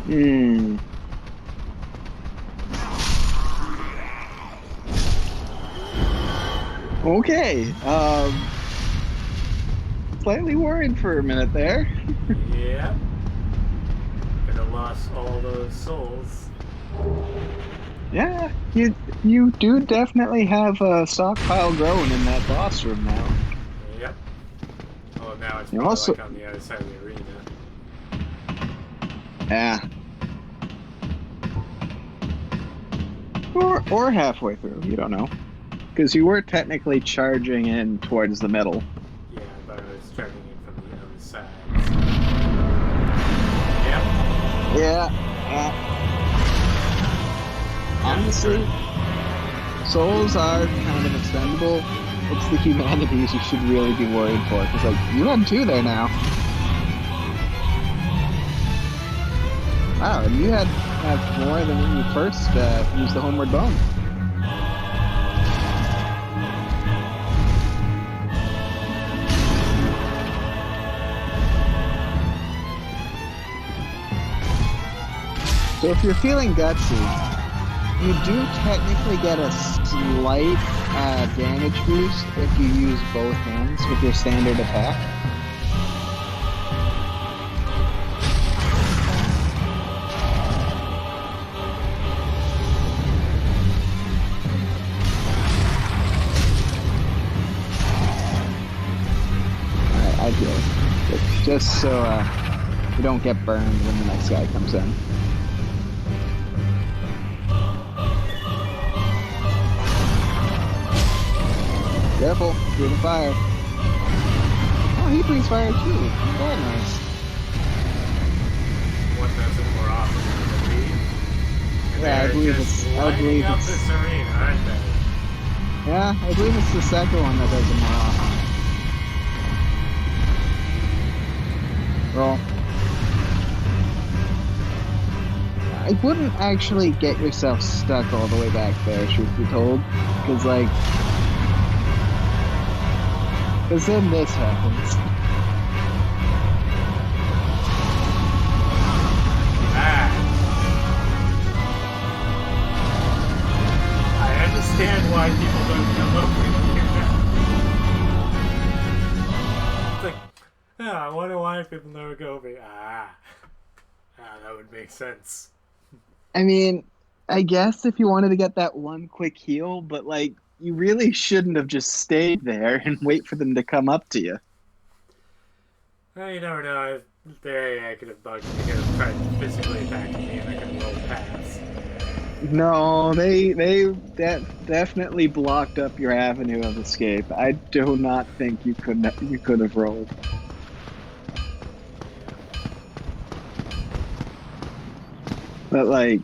Hmm. Okay. Slightly worried for a minute there. Yep. Could have lost all those souls. Yeah, you do definitely have a stockpile growing in that boss room now. Yep. Oh, now it's You probably also, like on the other side of the arena. yeah, or halfway through. You don't know, because you were technically charging in towards the middle. Yeah, but I was starting in from the other side. Yep. Yeah. Honestly, souls are kind of expendable. It's the humanities you should really be worried for, because like you had 2 there now. Wow, and you have more than when you first used the homeward bone. So if you're feeling gutsy, you do technically get a slight damage boost if you use both hands with your standard attack. I do. Just so you don't get burned when the next guy comes in. Careful, breathing fire. Oh, he breathes fire too. Very nice. One does it more often, I believe. And Yeah, I believe it's. I believe up it's. this arena, aren't they? Yeah, I believe it's the second one that does it more often. Well, I wouldn't actually get yourself stuck all the way back there, truth be told, because like. Because then this happens. I understand why people don't come over here now. It's like, yeah, I wonder why people never go over here. That would make sense. I mean, I guess if you wanted to get that one quick heal, but like, you really shouldn't have just stayed there and wait for them to come up to you. Well, you never know. I could have bugged me. They could have tried physically attacking me and I could have rolled past. No, they definitely blocked up your avenue of escape. I do not think you could have rolled. But like,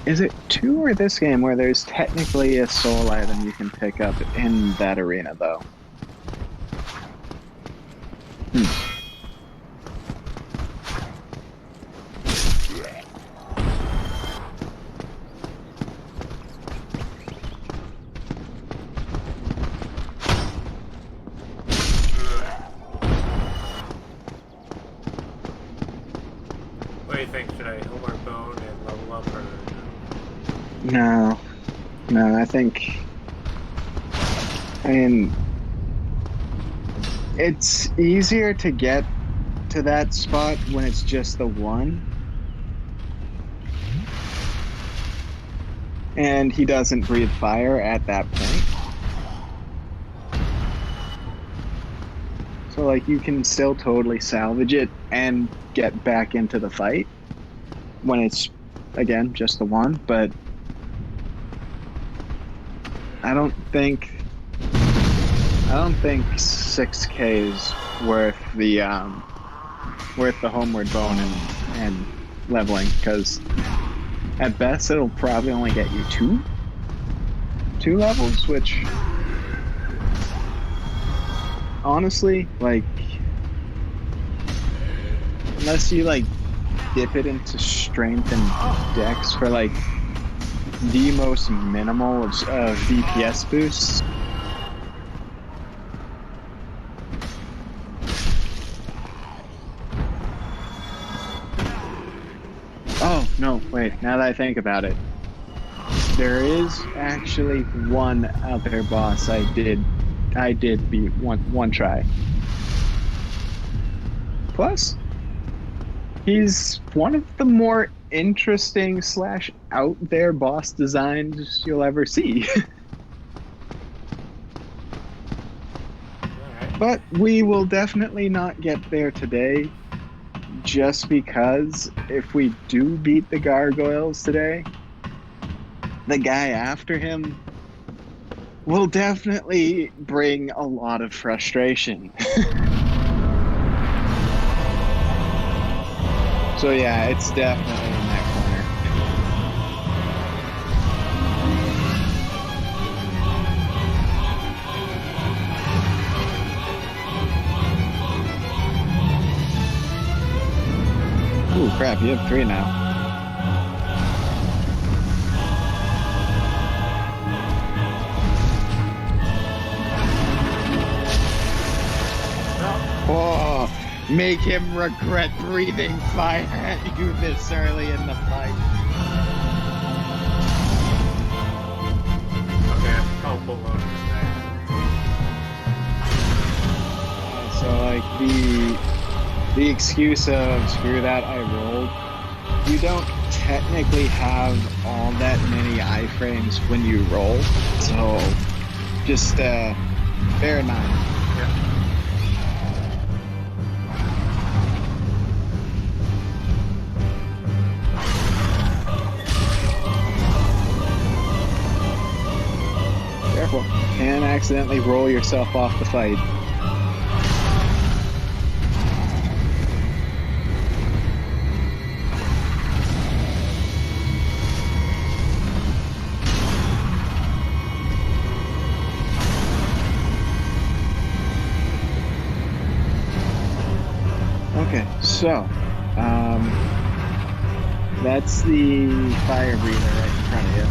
is it 2 or this game where there's technically a soul item you can pick up in that arena though? No, no, I mean, it's easier to get to that spot when it's just the one. And he doesn't breathe fire at that point. So, like, you can still totally salvage it and get back into the fight when it's, again, just the one. But I don't think 6K is worth the homeward bone and leveling, because at best it'll probably only get you two levels, which honestly, like, unless you like dip it into strength and dex for like the most minimal of DPS boosts. Oh, no, wait, now that I think about it, there is actually one other boss I did beat one try. Plus, he's one of the more interesting / out there boss designs you'll ever see. Alright. But we will definitely not get there today, just because if we do beat the gargoyles today, the guy after him will definitely bring a lot of frustration. So yeah, it's definitely in that corner. Ooh, crap, you have 3 now. Oh, make him regret breathing fire at you this early in the fight. Okay, I'm culpable on this now. So like the excuse of screw that, I rolled. You don't technically have all that many iframes when you roll, so just bear in mind. Yeah. Careful, can accidentally roll yourself off the fight. Okay, so that's the fire breather right in front of you.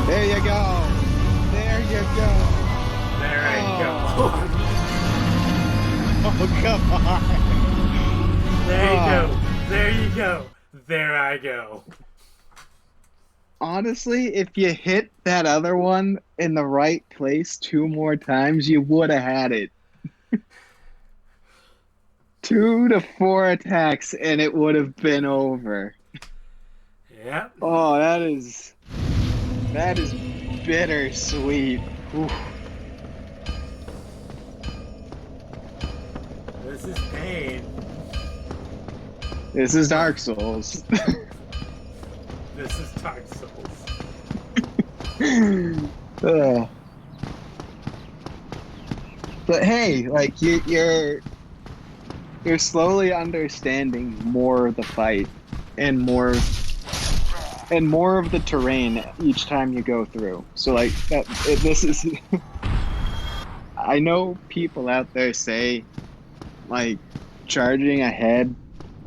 There you go. There you go. There I Oh. go. Oh, come on. There you Oh. go. There you go. There I go. Honestly, if you hit that other one in the right place 2 more times, you would have had it. 2 to 4 attacks, and it would have been over. Yeah. Oh, that is bittersweet. Oof. This is pain. This is Dark Souls. This is Dark Souls. Ugh. But hey, like you're slowly understanding more of the fight and more of the terrain each time you go through. So like this is I know people out there say like charging ahead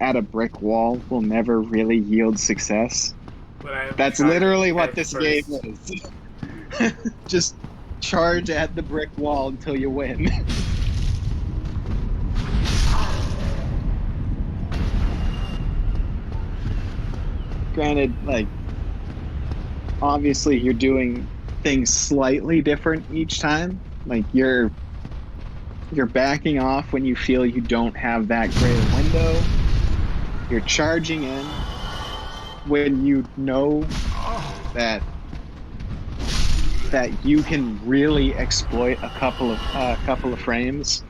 at a brick wall will never really yield success. But I am That's charging literally what head this first. game is. Just charge at the brick wall until you win. granted, like, obviously you're doing things slightly different each time. Like you're backing off when you feel you don't have that great window. You're charging in when you know that you can really exploit a couple of frames.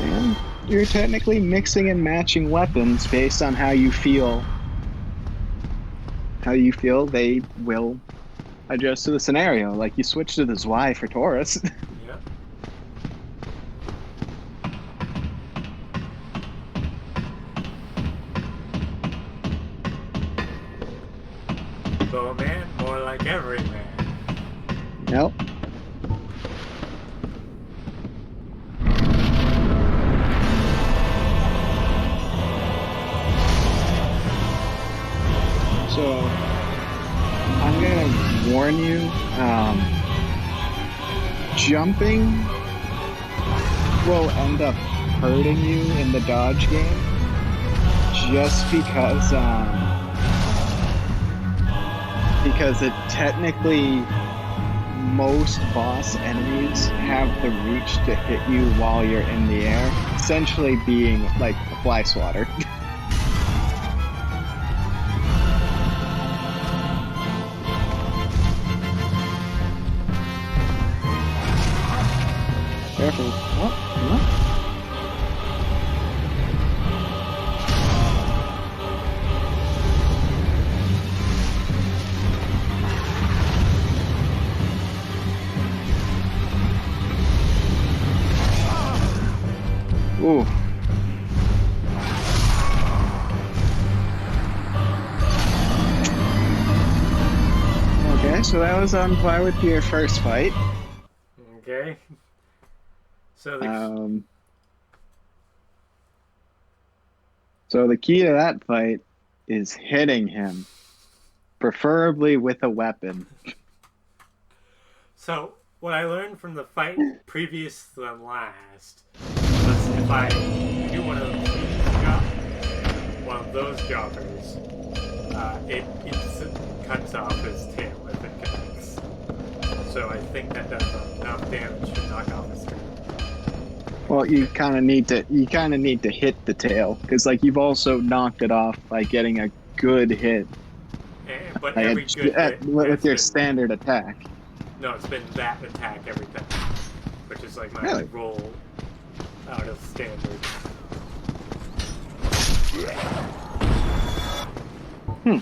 And you're technically mixing and matching weapons based on how you feel. How you feel they will adjust to the scenario. Like you switch to the Zwei for Taurus. Yep. Bowman, more like every man. Nope. So I'm gonna warn you, jumping will end up hurting you in the dodge game just because it technically most boss enemies have the reach to hit you while you're in the air, essentially being like a fly swatter. Careful. What? Ooh. Okay, so that was on par with your first fight. Okay. So So the key to that fight is hitting him, preferably with a weapon. So what I learned from the fight previous to the last was if I do one of those jobbers, it cuts off his tail if it connects. So I think that does enough damage to knock off his tail. Well, you kind of need to hit the tail because like you've also knocked it off by getting a good hit. But every good hit with your standard attack. No, it's been that attack every time, which is like my Really? roll out of standard. Hmm.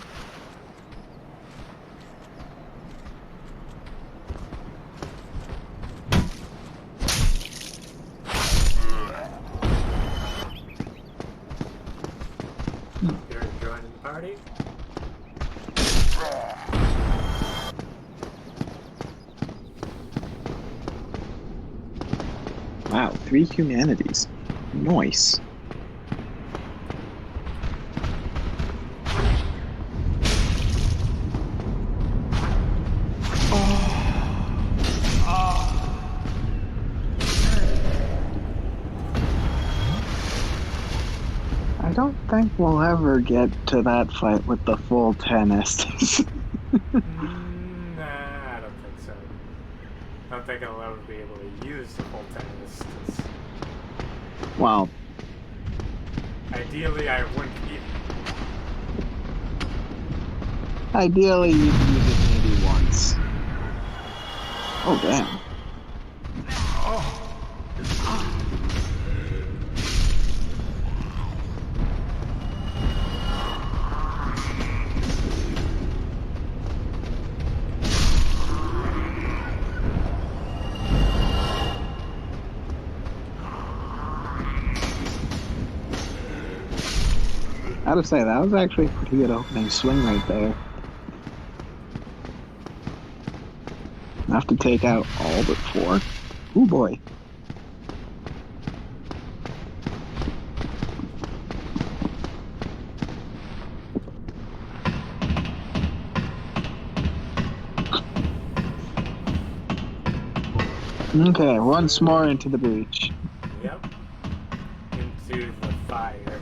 You're joining the party? Wow, 3 humanities. Nice. I don't think we'll ever get to that fight with the full 10 Estes. Nah, I don't think so. I don't think I'll ever be able to use the full tennis. Wow. Ideally, I wouldn't even. Ideally, you'd use it maybe once. Oh, damn. I have to say, that was actually a pretty good opening swing right there. Enough to take out all but 4. Ooh, boy. Okay, once more into the breach. Yep. fire.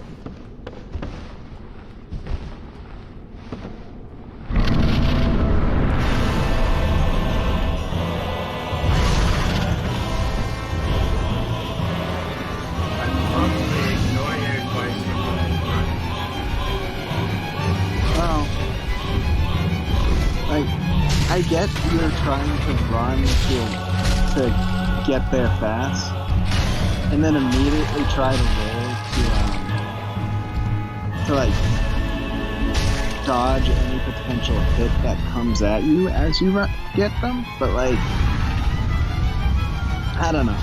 I'd probably ignore your advice for running. Well, like, I get you're trying to run to get there fast, and then immediately try to roll to like dodge any potential hit that comes at you as you get them. But like, I don't know.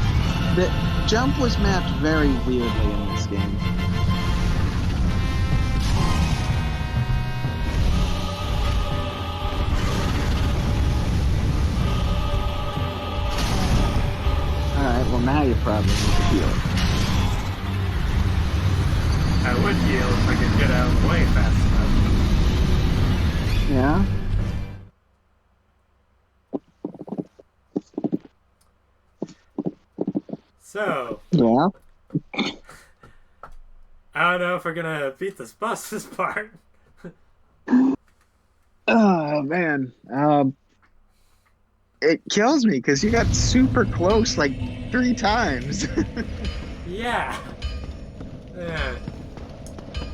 The jump was mapped very weirdly in this game. Alright, well now you probably need to heal. I would heal if I could get out of the way fast enough. Yeah? So, Yeah? I don't know if we're gonna beat this boss this part. Oh, man. It kills me because you got super close like 3 times. Yeah. Yeah.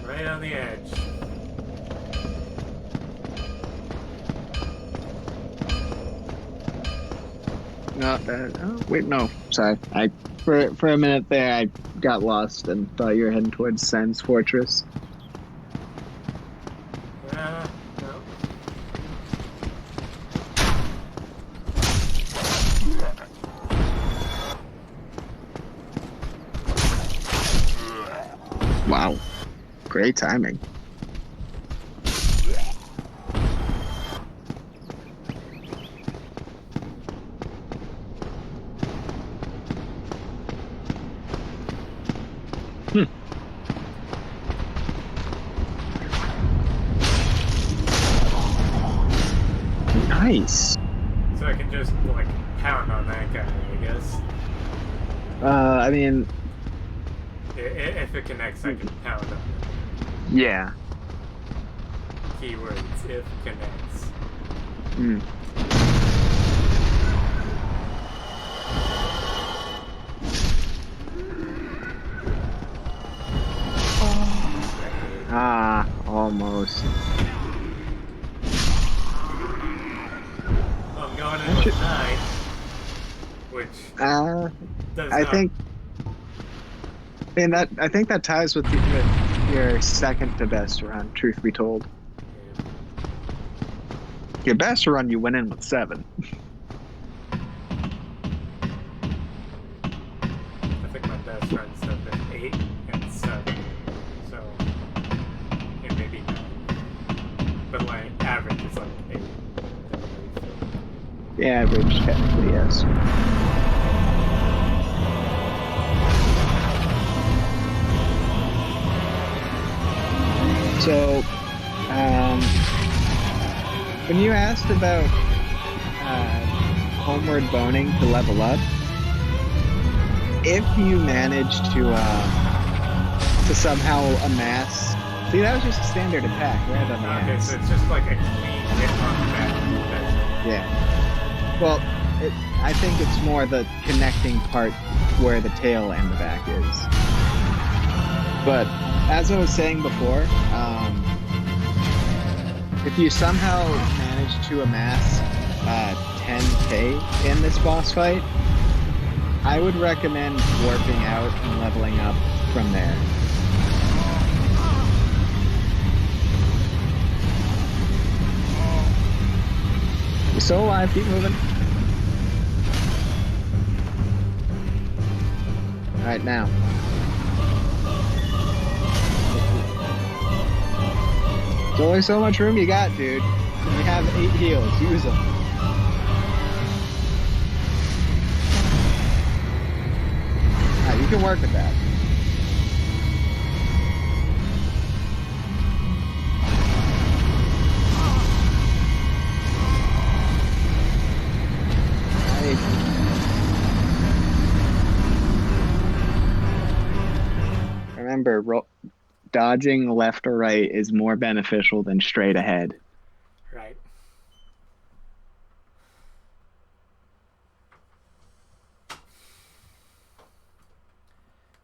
Right on the edge. No, oh, wait, no. Sorry. For a minute there, I got lost and thought you were heading towards Sen's Fortress. No. Wow. Great timing. Nice. So I can just, like, pound on that guy, I guess. I mean, If it connects, I can pound on it. yeah. Keywords, if connects. Hmm. Ah, almost. Well, I'm going in with 9, which does I not... think, and I think that ties with your second to best run. Truth be told, your best run you went in with 7. I think my best runs have been 8 and 7, so it may be 9. But my average is like 8. The average, technically, yes. So, when you asked about homeward boning to level up, if you manage to somehow amass, see, that was just a standard attack right on the Okay, axe. so it's just like a clean hit on the back. Yeah. Well, I think it's more the connecting part where the tail and the back is. But as I was saying before, if you somehow manage to amass 10k in this boss fight, I would recommend warping out and leveling up from there. You're still alive, keep moving. Alright, now. There's only so much room you got, dude. You have 8 heals, use them. Alright, you can work with that. remember, dodging left or right is more beneficial than straight ahead. Right.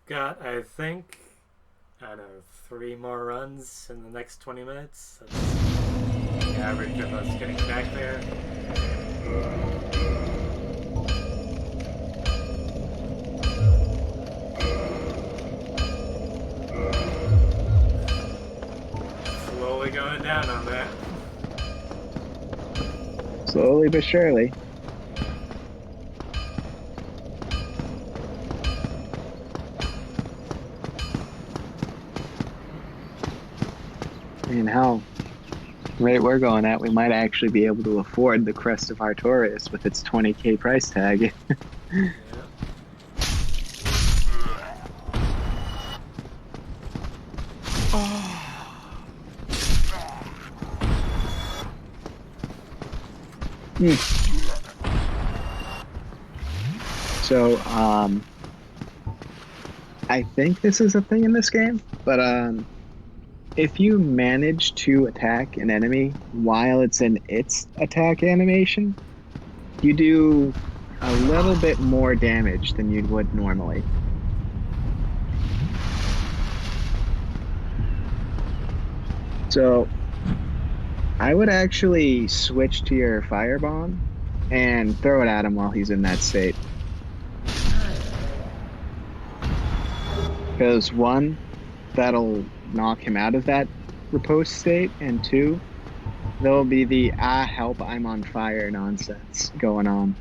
Got, I think, I don't know, 3 more runs in the next 20 minutes. That's the average of us getting back there. Slowly going down on that. Slowly but surely. And how rate we're going at, we might actually be able to afford the Crest of Artorias with its 20k price tag. Yeah. So, I think this is a thing in this game, but if you manage to attack an enemy while it's in its attack animation, you do a little bit more damage than you would normally. So I would actually switch to your firebomb and throw it at him while he's in that state. Because one, that'll knock him out of that repose state, and two, there'll be the help, I'm on fire nonsense going on.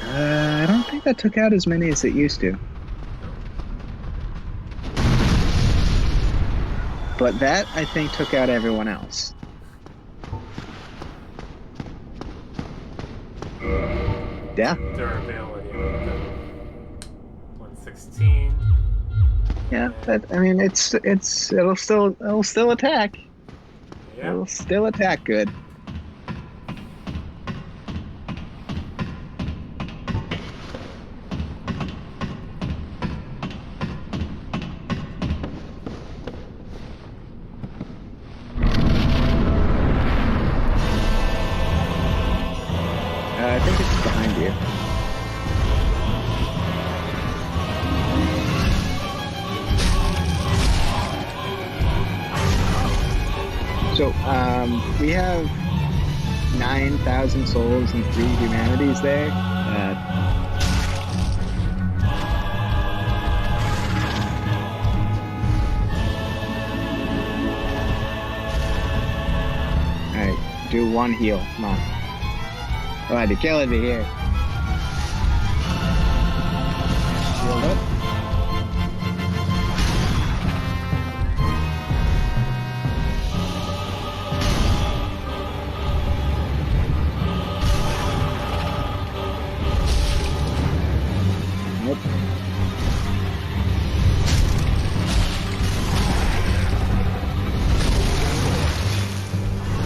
I don't think that took out as many as it used to. But that, I think, took out everyone else. Yeah. Durability of 116. Yeah, but I mean, it'll still attack. Yeah. It'll still attack good. I think it's behind you. So, we have 9,000 souls and 3 humanities there. Alright, do 1 heal. Come on. Oh, I had to kill it here. Healed up. Nope.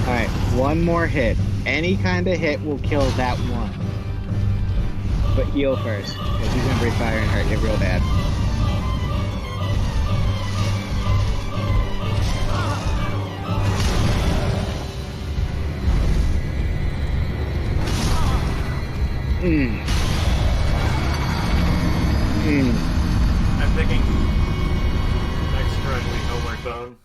Alright, 1 more hit. Any kind of hit will kill that one. But heal first, because he's gonna breathe fire and hurt you real bad. I'm thinking next run we Homeward Bone.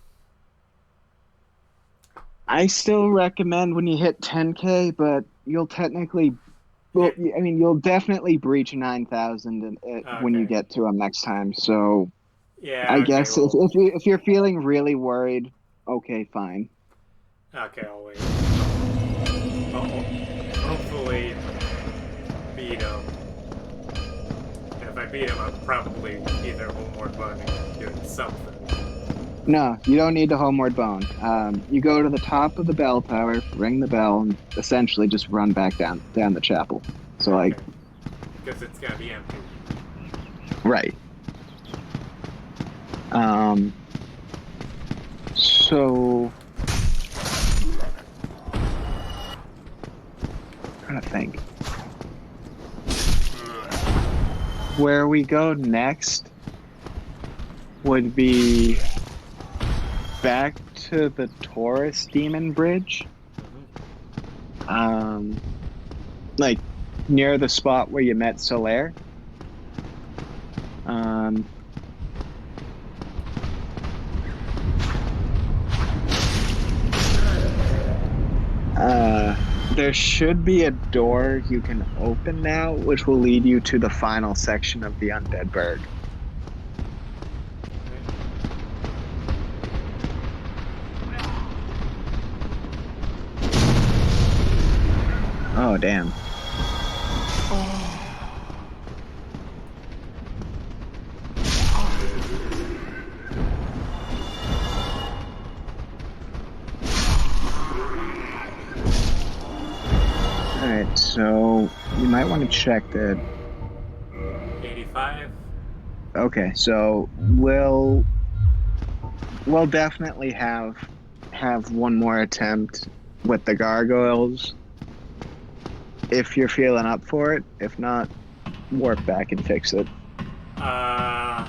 I still recommend when you hit 10k, but you'll technically, well, I mean, you'll definitely breach 9,000 when you get to them next time. So, Yeah. I Okay, guess well, if you're feeling really worried, okay, fine. Okay, I'll wait. I'll hopefully beat him. And if I beat him, I'll probably either Homeward Bone or doing something. No, you don't need to homeward bone. You go to the top of the bell tower, ring the bell, and essentially just run back down the chapel. So like, Okay. Because it's gonna be empty. right. So I'm trying to think. where we go next would be back to the Taurus Demon Bridge. Like near the spot where you met Solaire. There should be a door you can open now, which will lead you to the final section of the Undead Burg. Oh, damn. Alright, so you might want to check that. 85. Okay, so we'll definitely have one more attempt with the gargoyles if you're feeling up for it. If not, warp back and fix it. Yeah,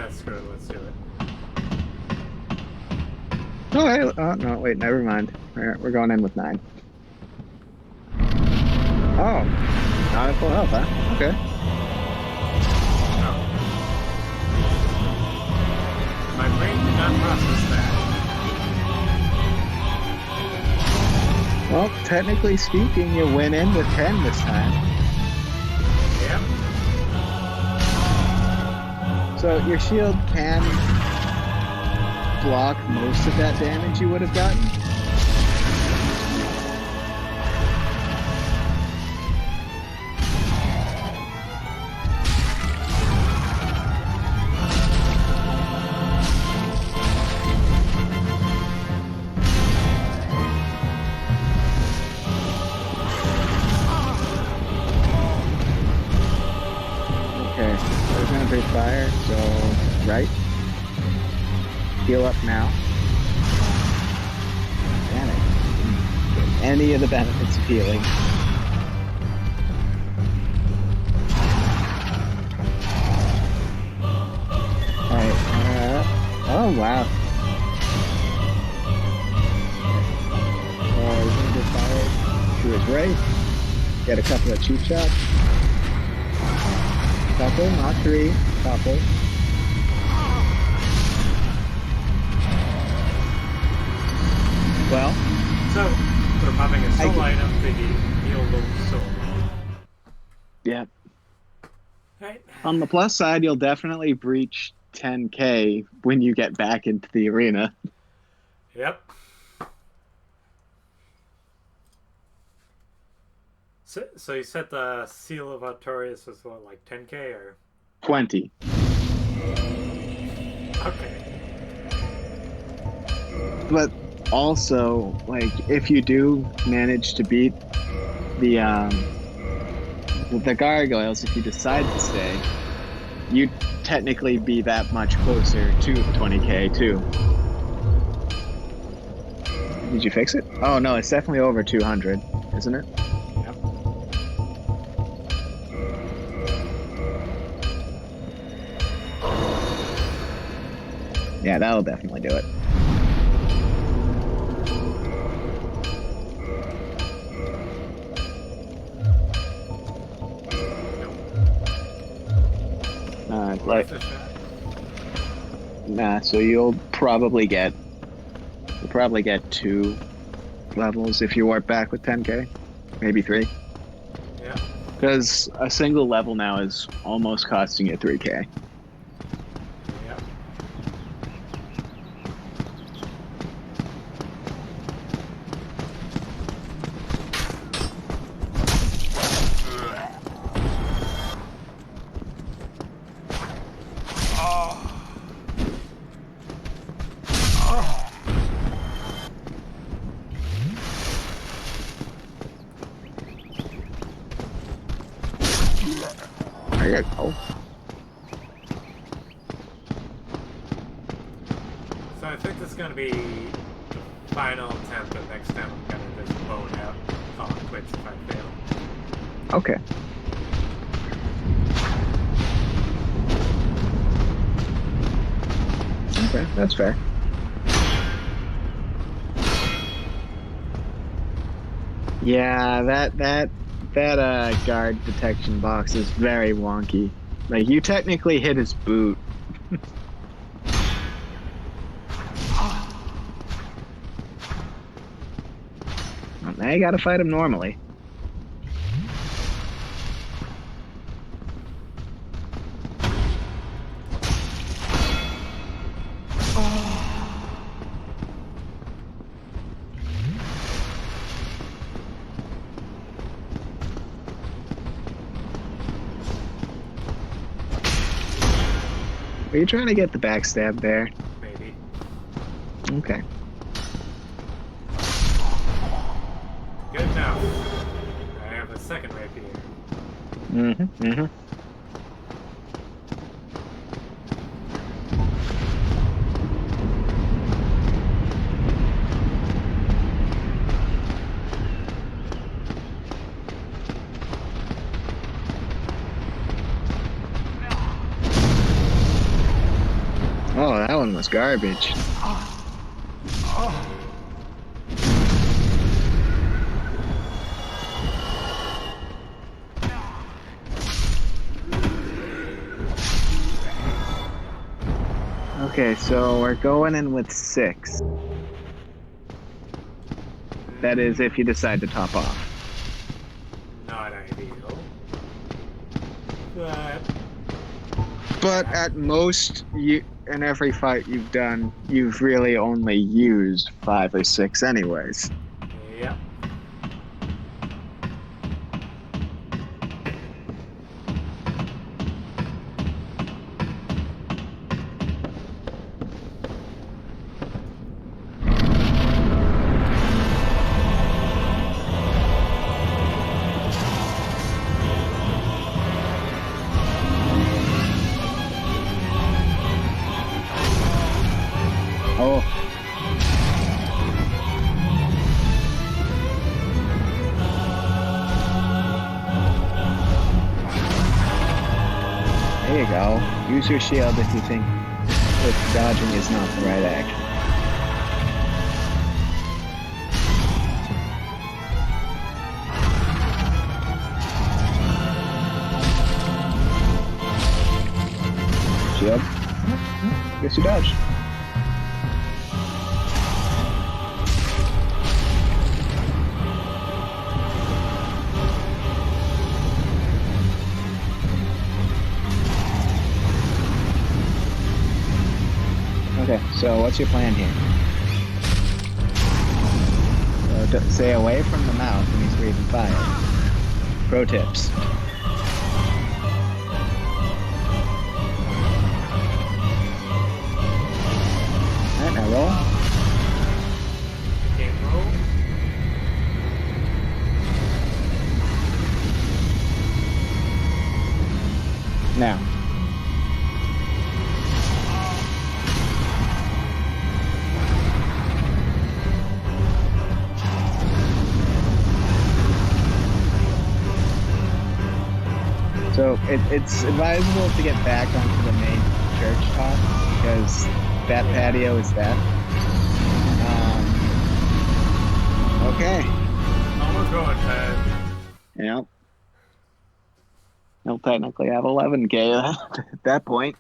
screw it. Let's do it. Oh, no, wait, never mind. We're going in with 9. Oh, not at full health, huh? Okay. My brain did not process that. Well, technically speaking, you went in with 10 this time. Yep. So your shield can block most of that damage you would have gotten. Okay, there's gonna be fire, so right. Heal up now. Damn it. Any of the benefits of healing. Alright, oh wow. He's gonna get fired to his right. Get a couple of cheap shots. Couple, not 3. Couple. Well, So, we're popping a soul item to heal the soul. yeah. Right. On the plus side, you'll definitely breach 10k when you get back into the arena. Yep. So you said the Seal of Artorias was what, like 10k or? 20. Okay. But also, like, if you do manage to beat the gargoyles, if you decide to stay, you'd technically be that much closer to the 20k too. Did you fix it? Oh no, it's definitely over 200, isn't it? Yep. Yeah, that'll definitely do it. Like, nah, so you'll probably get 2 levels if you warp back with 10k, maybe 3. Yeah. Because a single level now is almost costing you 3k. Yep. There you go. So I think this is going to be the final attempt, and next time I'm going to just bone out, call it quits if I fail. Okay. Okay, that's fair. Yeah, that guard detection box is very wonky. Like you technically hit his boot. Well, now you gotta fight him normally. Are you trying to get the backstab there? Maybe. Okay. Good enough. I have a second rapier. Mm-hmm. Mm-hmm. Oh, that one was garbage. Okay, so we're going in with 6. That is if you decide to top off. Not ideal. But at most, in every fight you've done, you've really only used 5 or 6 anyways. Yep. Oh. There you go. Use your shield if you think that dodging is not the right action. Shield. Guess you dodged. Okay, so what's your plan here? Stay away from the mouth when he's breathing fire. Pro tips. Alright, now roll. Game roll. Now. So it's advisable to get back onto the main church top because that patio is that. Okay. Oh, we're going, Ted. Yep. He'll technically have 11K at that point.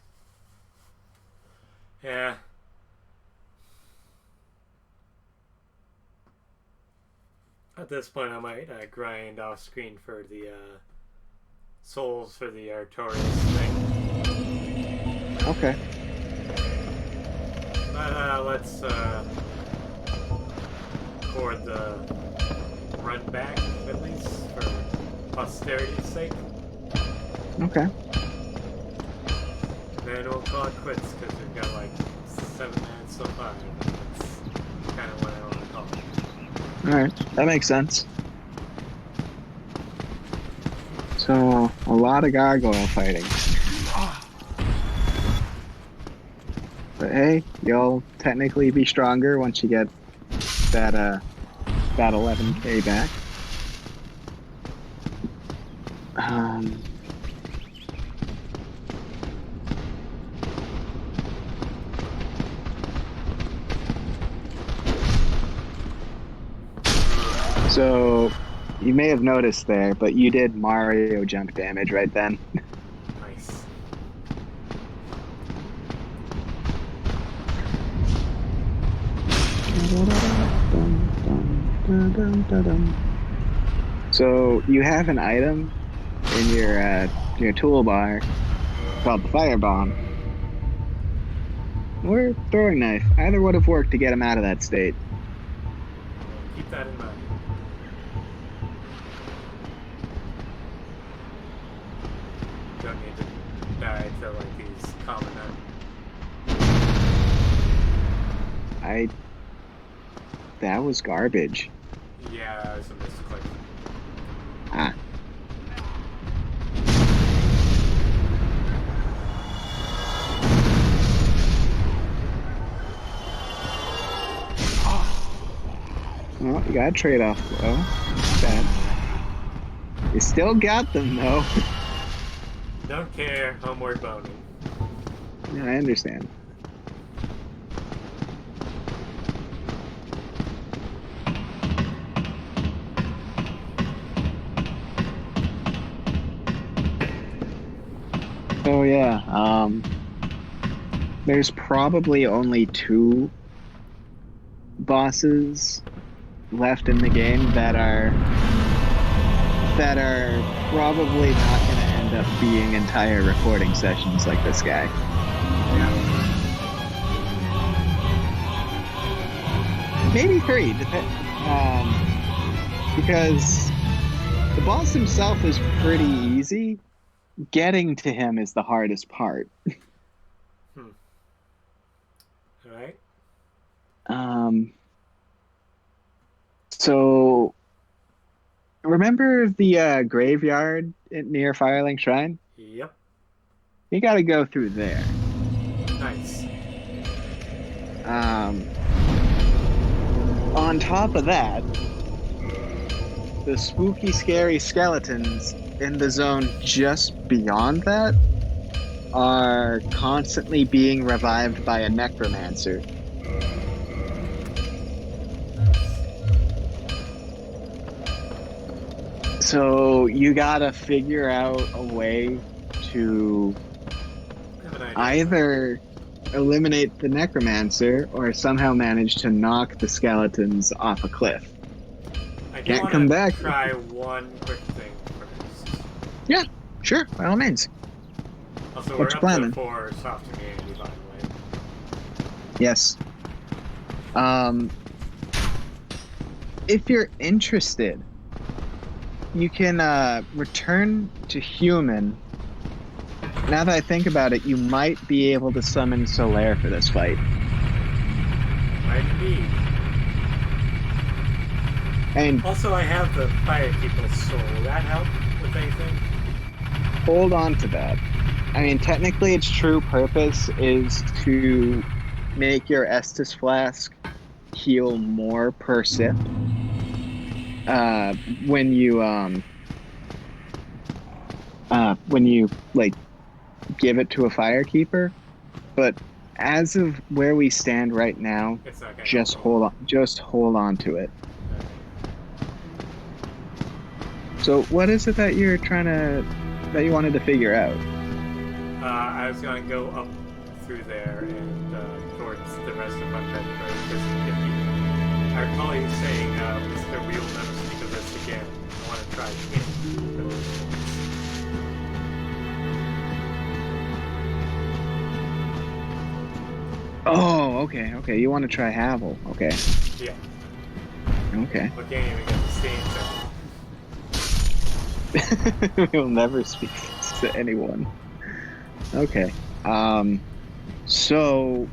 Yeah. At this point, I might grind off screen for the souls for the Artorias thing. Okay. But let's board the run back at least for posterity's sake. Okay. Then we'll call it quits because we've got like 7 minutes so far. That's kind of what I want to call it. Alright, that makes sense. So, a lot of gargoyle fighting. But hey, you'll technically be stronger once you get that 11K back. So you may have noticed there, but you did Mario jump damage right then. Nice. So you have an item in your toolbar called the fire bomb or throwing knife. Either would have worked to get him out of that state. Keep that in mind. Don't need to die to like these common That was garbage. Yeah, it was a misclick. Ah. Well, you got a trade-off, though. Bad. You still got them, though. Don't care. Homeward boning. Yeah, I understand. Oh yeah. There's probably only 2 bosses left in the game that are probably not going to end up being entire recording sessions like this guy. Maybe 3, because the boss himself is pretty easy. Getting to him is the hardest part. Alright. So remember the graveyard near Firelink Shrine? Yep. You got to go through there. Nice. On top of that, the spooky, scary skeletons in the zone just beyond that are constantly being revived by a necromancer. So you gotta figure out a way to either eliminate the necromancer or somehow manage to knock the skeletons off a cliff. I Can't come back. Try one quick thing first. Yeah, sure, by all means. Also, What's we're your up plan? to 4 soft immunity, by the way. Yes. If you're interested, you can return to human. Now that I think about it, you might be able to summon Solaire for this fight. Might be. And Also, I have the Firekeeper's soul. Will that help with anything? hold on to that. I mean, technically, its true purpose is to make your Estus flask heal more per sip. When you like give it to a firekeeper, but as of where we stand right now, It's not gonna just help me. hold on to it. So what is it that you wanted to figure out? I was gonna go up through there and towards the rest of Undead Parish, because I recall you saying Mr. Wheel never speak of this again. I want to try in those ones. Oh, okay. You want to try Havel? Okay. Yeah. Okay. I can't even get the stain. We'll never speak to anyone. Okay. So,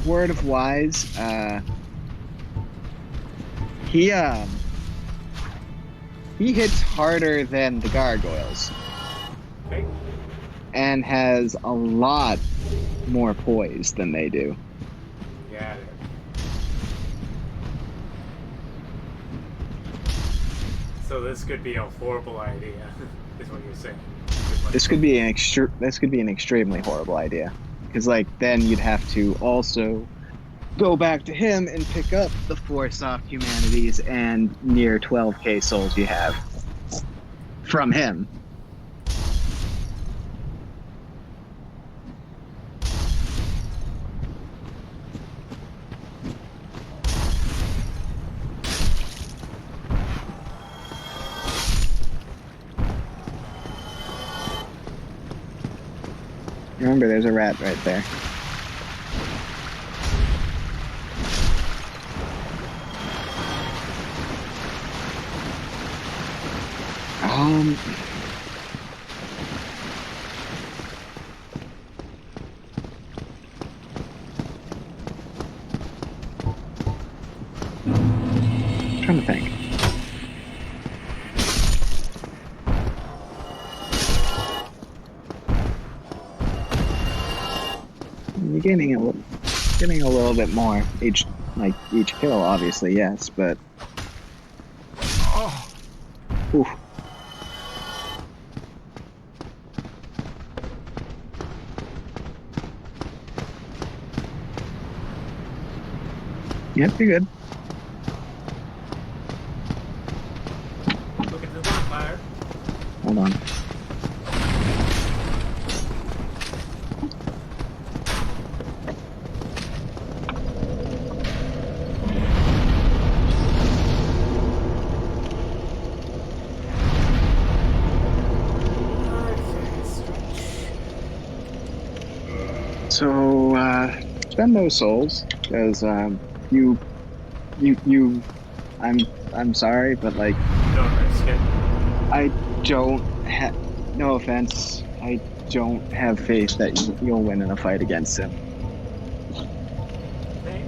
word of wise, he hits harder than the gargoyles. Okay. And has a lot more poise than they do. Got it. So this could be a horrible idea, is what you're saying. This could be an extremely horrible idea, because like then you'd have to also go back to him and pick up the 4 soft humanities and near 12k souls you have from him. Remember, there's a rat right there. Trying to think. You're getting a little bit more each kill, obviously, yes, but oof. Yep, you're good. Look at the bonfire. Hold on. So, spend those souls, because I'm sorry, but like, Don't risk it. I don't have, no offense, I don't have faith that you'll win in a fight against him. Okay.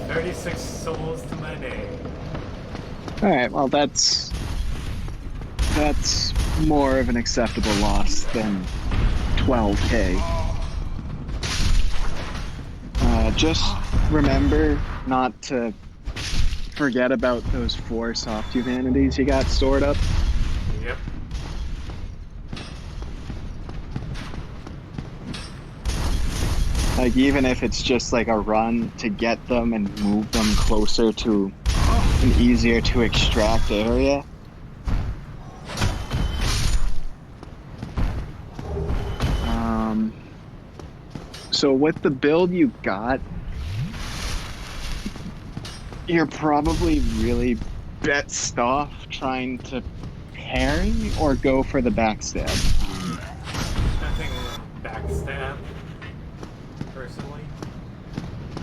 36 souls to my name. Alright, well that's more of an acceptable loss than 12k. Just remember not to forget about those 4 soft humanities you got stored up. Yep. Like, even if it's just like a run to get them and move them closer to an easier to extract area. So with the build you got, you're probably really best off trying to parry or go for the backstab. I think backstab, personally.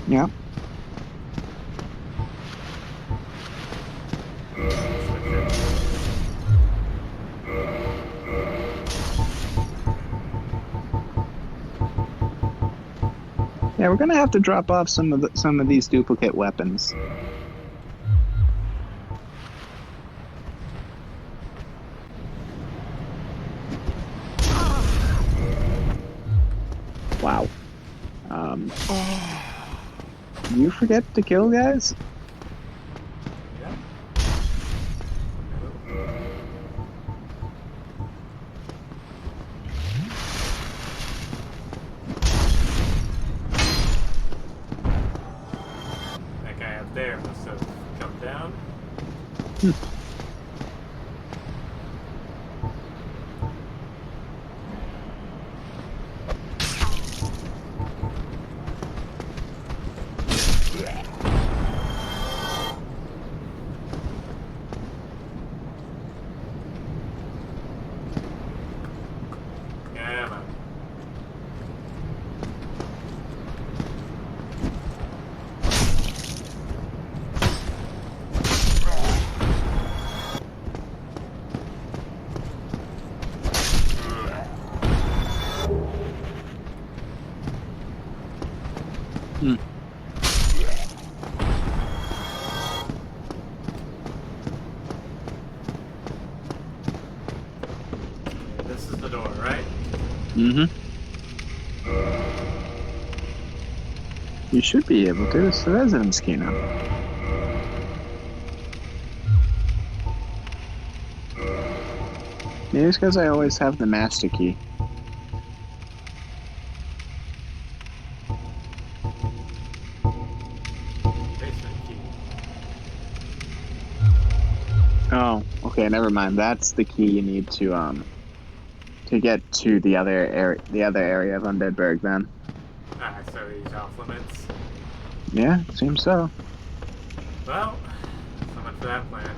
Yeah. Yeah, we're gonna have to drop off some of these duplicate weapons. Wow. You forget to kill guys? Yeah. That guy up there must have come down. Yeah, man. This is the door, right? Mm-hmm. You should be able to. It's the residence key now. Maybe it's because I always have the master key. Basement key. Oh, okay, never mind. That's the key you need to get to the other area of Undeadburg then. Ah, so he's off limits. Yeah, seems so. Well, so much for that plan.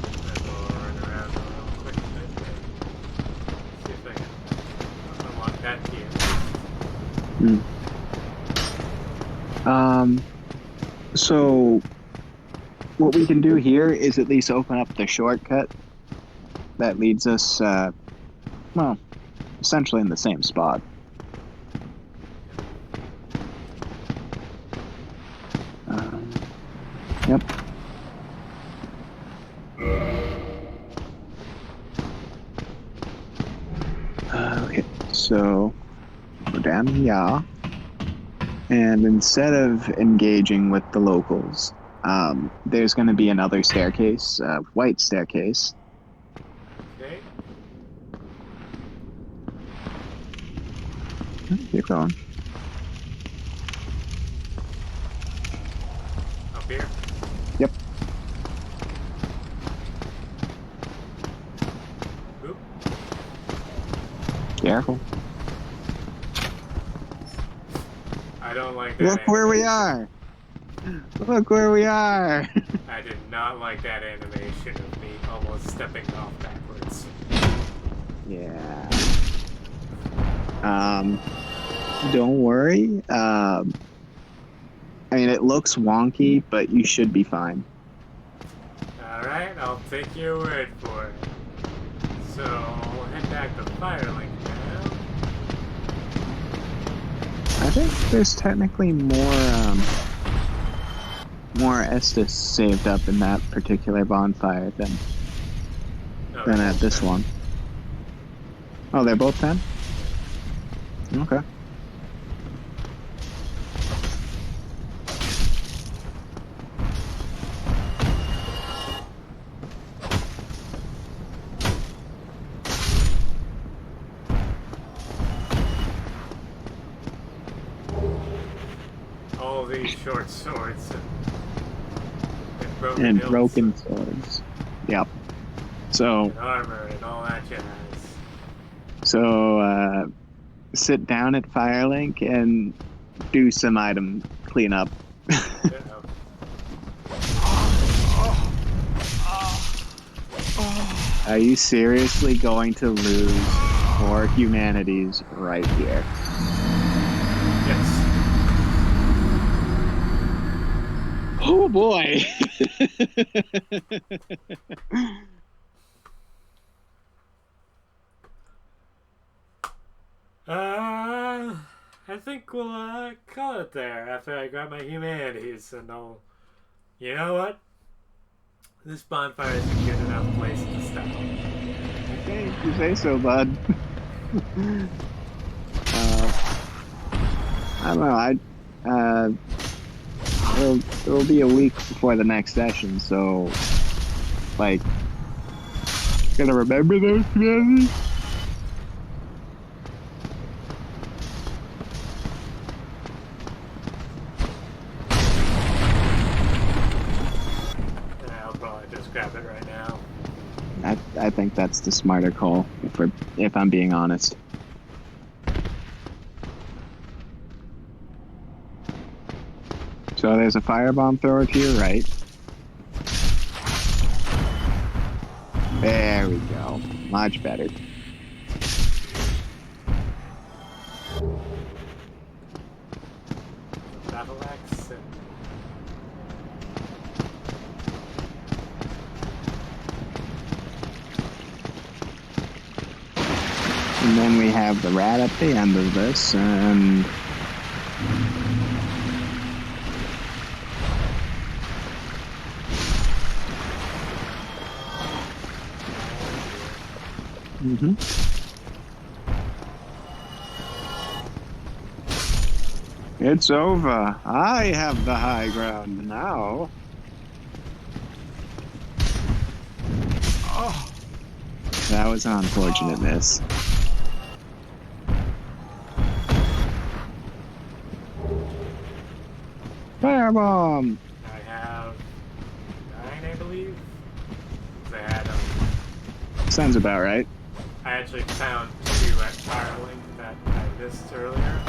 Then we'll run around a real quick bit and see if I can unlock that key. So what we can do here is at least open up the shortcut that leads us, well, essentially in the same spot. Yep. Okay, so go down here, and instead of engaging with the locals, there's going to be another staircase, white staircase. Okay. Keep going. Up here. Yep. Oop. Careful. I don't like that. Look where we are. Look where we are. I did not like that animation of me almost stepping off backwards. Yeah. Don't worry. I mean, it looks wonky, but you should be fine. Alright, I'll take your word for it. So, we'll head back to Firelink now. I think there's technically more Estus saved up in that particular bonfire than at this one. Oh, they're both 10? Okay. All these short swords and And hilts broken swords. Yep. So, and armor and all that jazz. sit down at Firelink and do some item cleanup. Yeah. Are you seriously going to lose 4 humanities right here? Yes. Oh boy! I think we'll call it there after I grab my humanities, and I'll. You know what? This bonfire is a good enough place to stop. Okay, you say so, bud. I don't know. It'll be a week before the next session, so like, gonna remember those humanities? I'll probably just grab it right now. I think that's the smarter call, if I'm being honest. So there's a firebomb thrower to your right. There we go. Much better. Battle axe and And then we have the rat at the end of this, and It's over. I have the high ground now. Oh, That was an unfortunate miss. Firebomb! I have 9, I believe. 'Cause I had Sounds about right. I actually found 2 at Firelink that I missed earlier.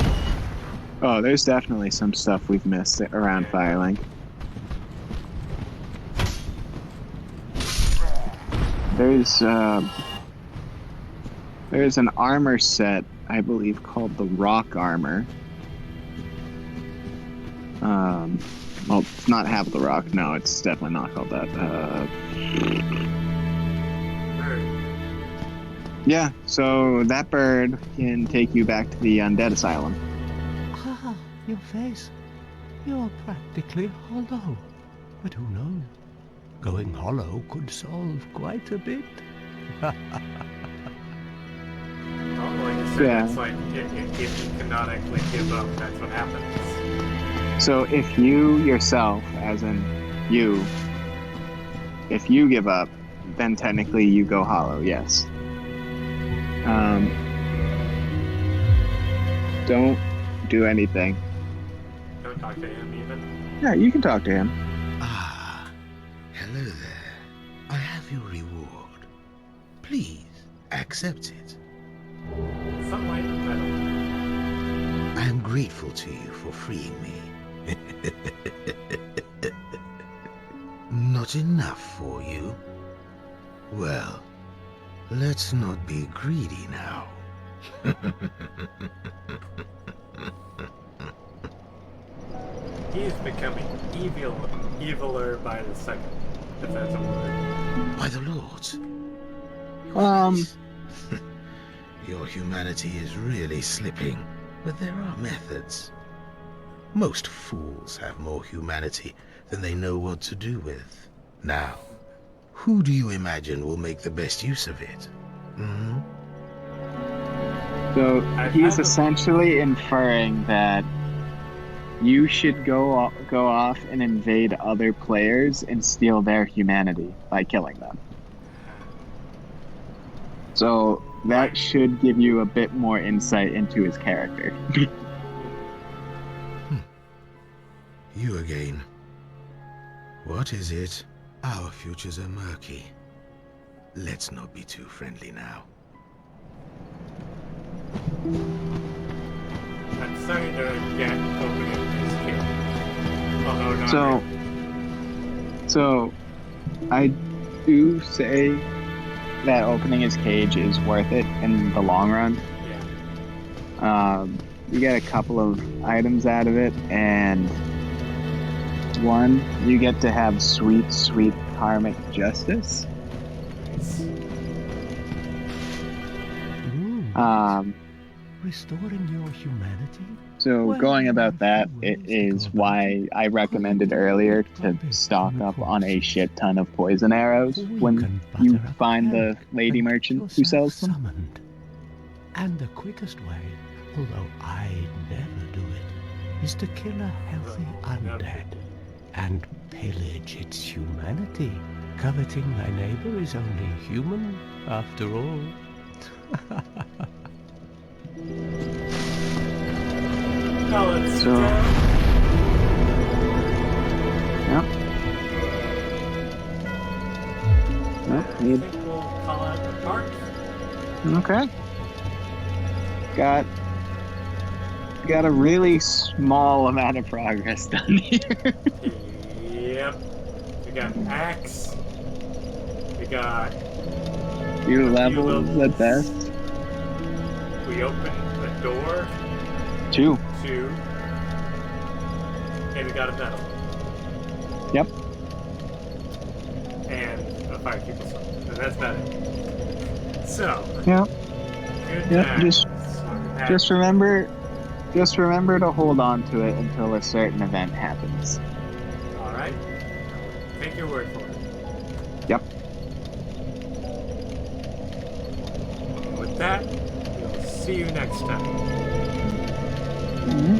Oh, there's definitely some stuff we've missed around Yeah. Firelink. There's an armor set, I believe, called the Rock Armor. Well, it's not Have the Rock. No, it's definitely not called that. Yeah, so that bird can take you back to the Undead Asylum. Ah, your face. You're practically hollow. But who knows? Going hollow could solve quite a bit. Well, like I said, Yeah. it's like if you canonically give up, that's what happens. So if you yourself, as in you, if you give up, then technically you go hollow, yes. Don't do anything. Don't talk to him even. Yeah, you can talk to him. Ah, hello there. I have your reward. Please, accept it. Something like that. I am grateful to you for freeing me. Not enough for you? Well, let's not be greedy now. He's becoming eviler by the second, if that's a word. By the Lord. Your humanity is really slipping, but there are methods. Most fools have more humanity than they know what to do with. Now, who do you imagine will make the best use of it? Hmm? So he's had a- essentially inferring that you should go off and invade other players and steal their humanity by killing them. So that should give you a bit more insight into his character. You again. What is it? Our futures are murky. Let's not be too friendly now. I'm starting to get opening his kid. Although not So, really. so I do say that opening his cage is worth it in the long run. Yeah. You get a couple of items out of it, and one, you get to have sweet, sweet karmic justice. Ooh, restoring your humanity? So Well, going about that there are it ways to go is about why it. I recommended earlier to stock up on a shit ton of poison arrows Or you when can you butter up find the cleric lady and get merchant who yourself sells them. Summoned. And the quickest way, although I'd never do it, is to kill a healthy undead and pillage its humanity. Coveting thy neighbor is only human, after all. No, it's So- Yep. I Yep. think we'll call it a park. Okay. Got a really small amount of progress done here. Yep. We got an axe. We got Few levels at best. We opened a door 2. to, and we got a medal Yep. and a firekeeper sword, and that's about it. So, Yep. good Yep. times. Just remember to hold on to it until a certain event happens. All right. Take your word for it. Yep. With that, we'll see you next time. Mhm.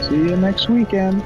See you next weekend.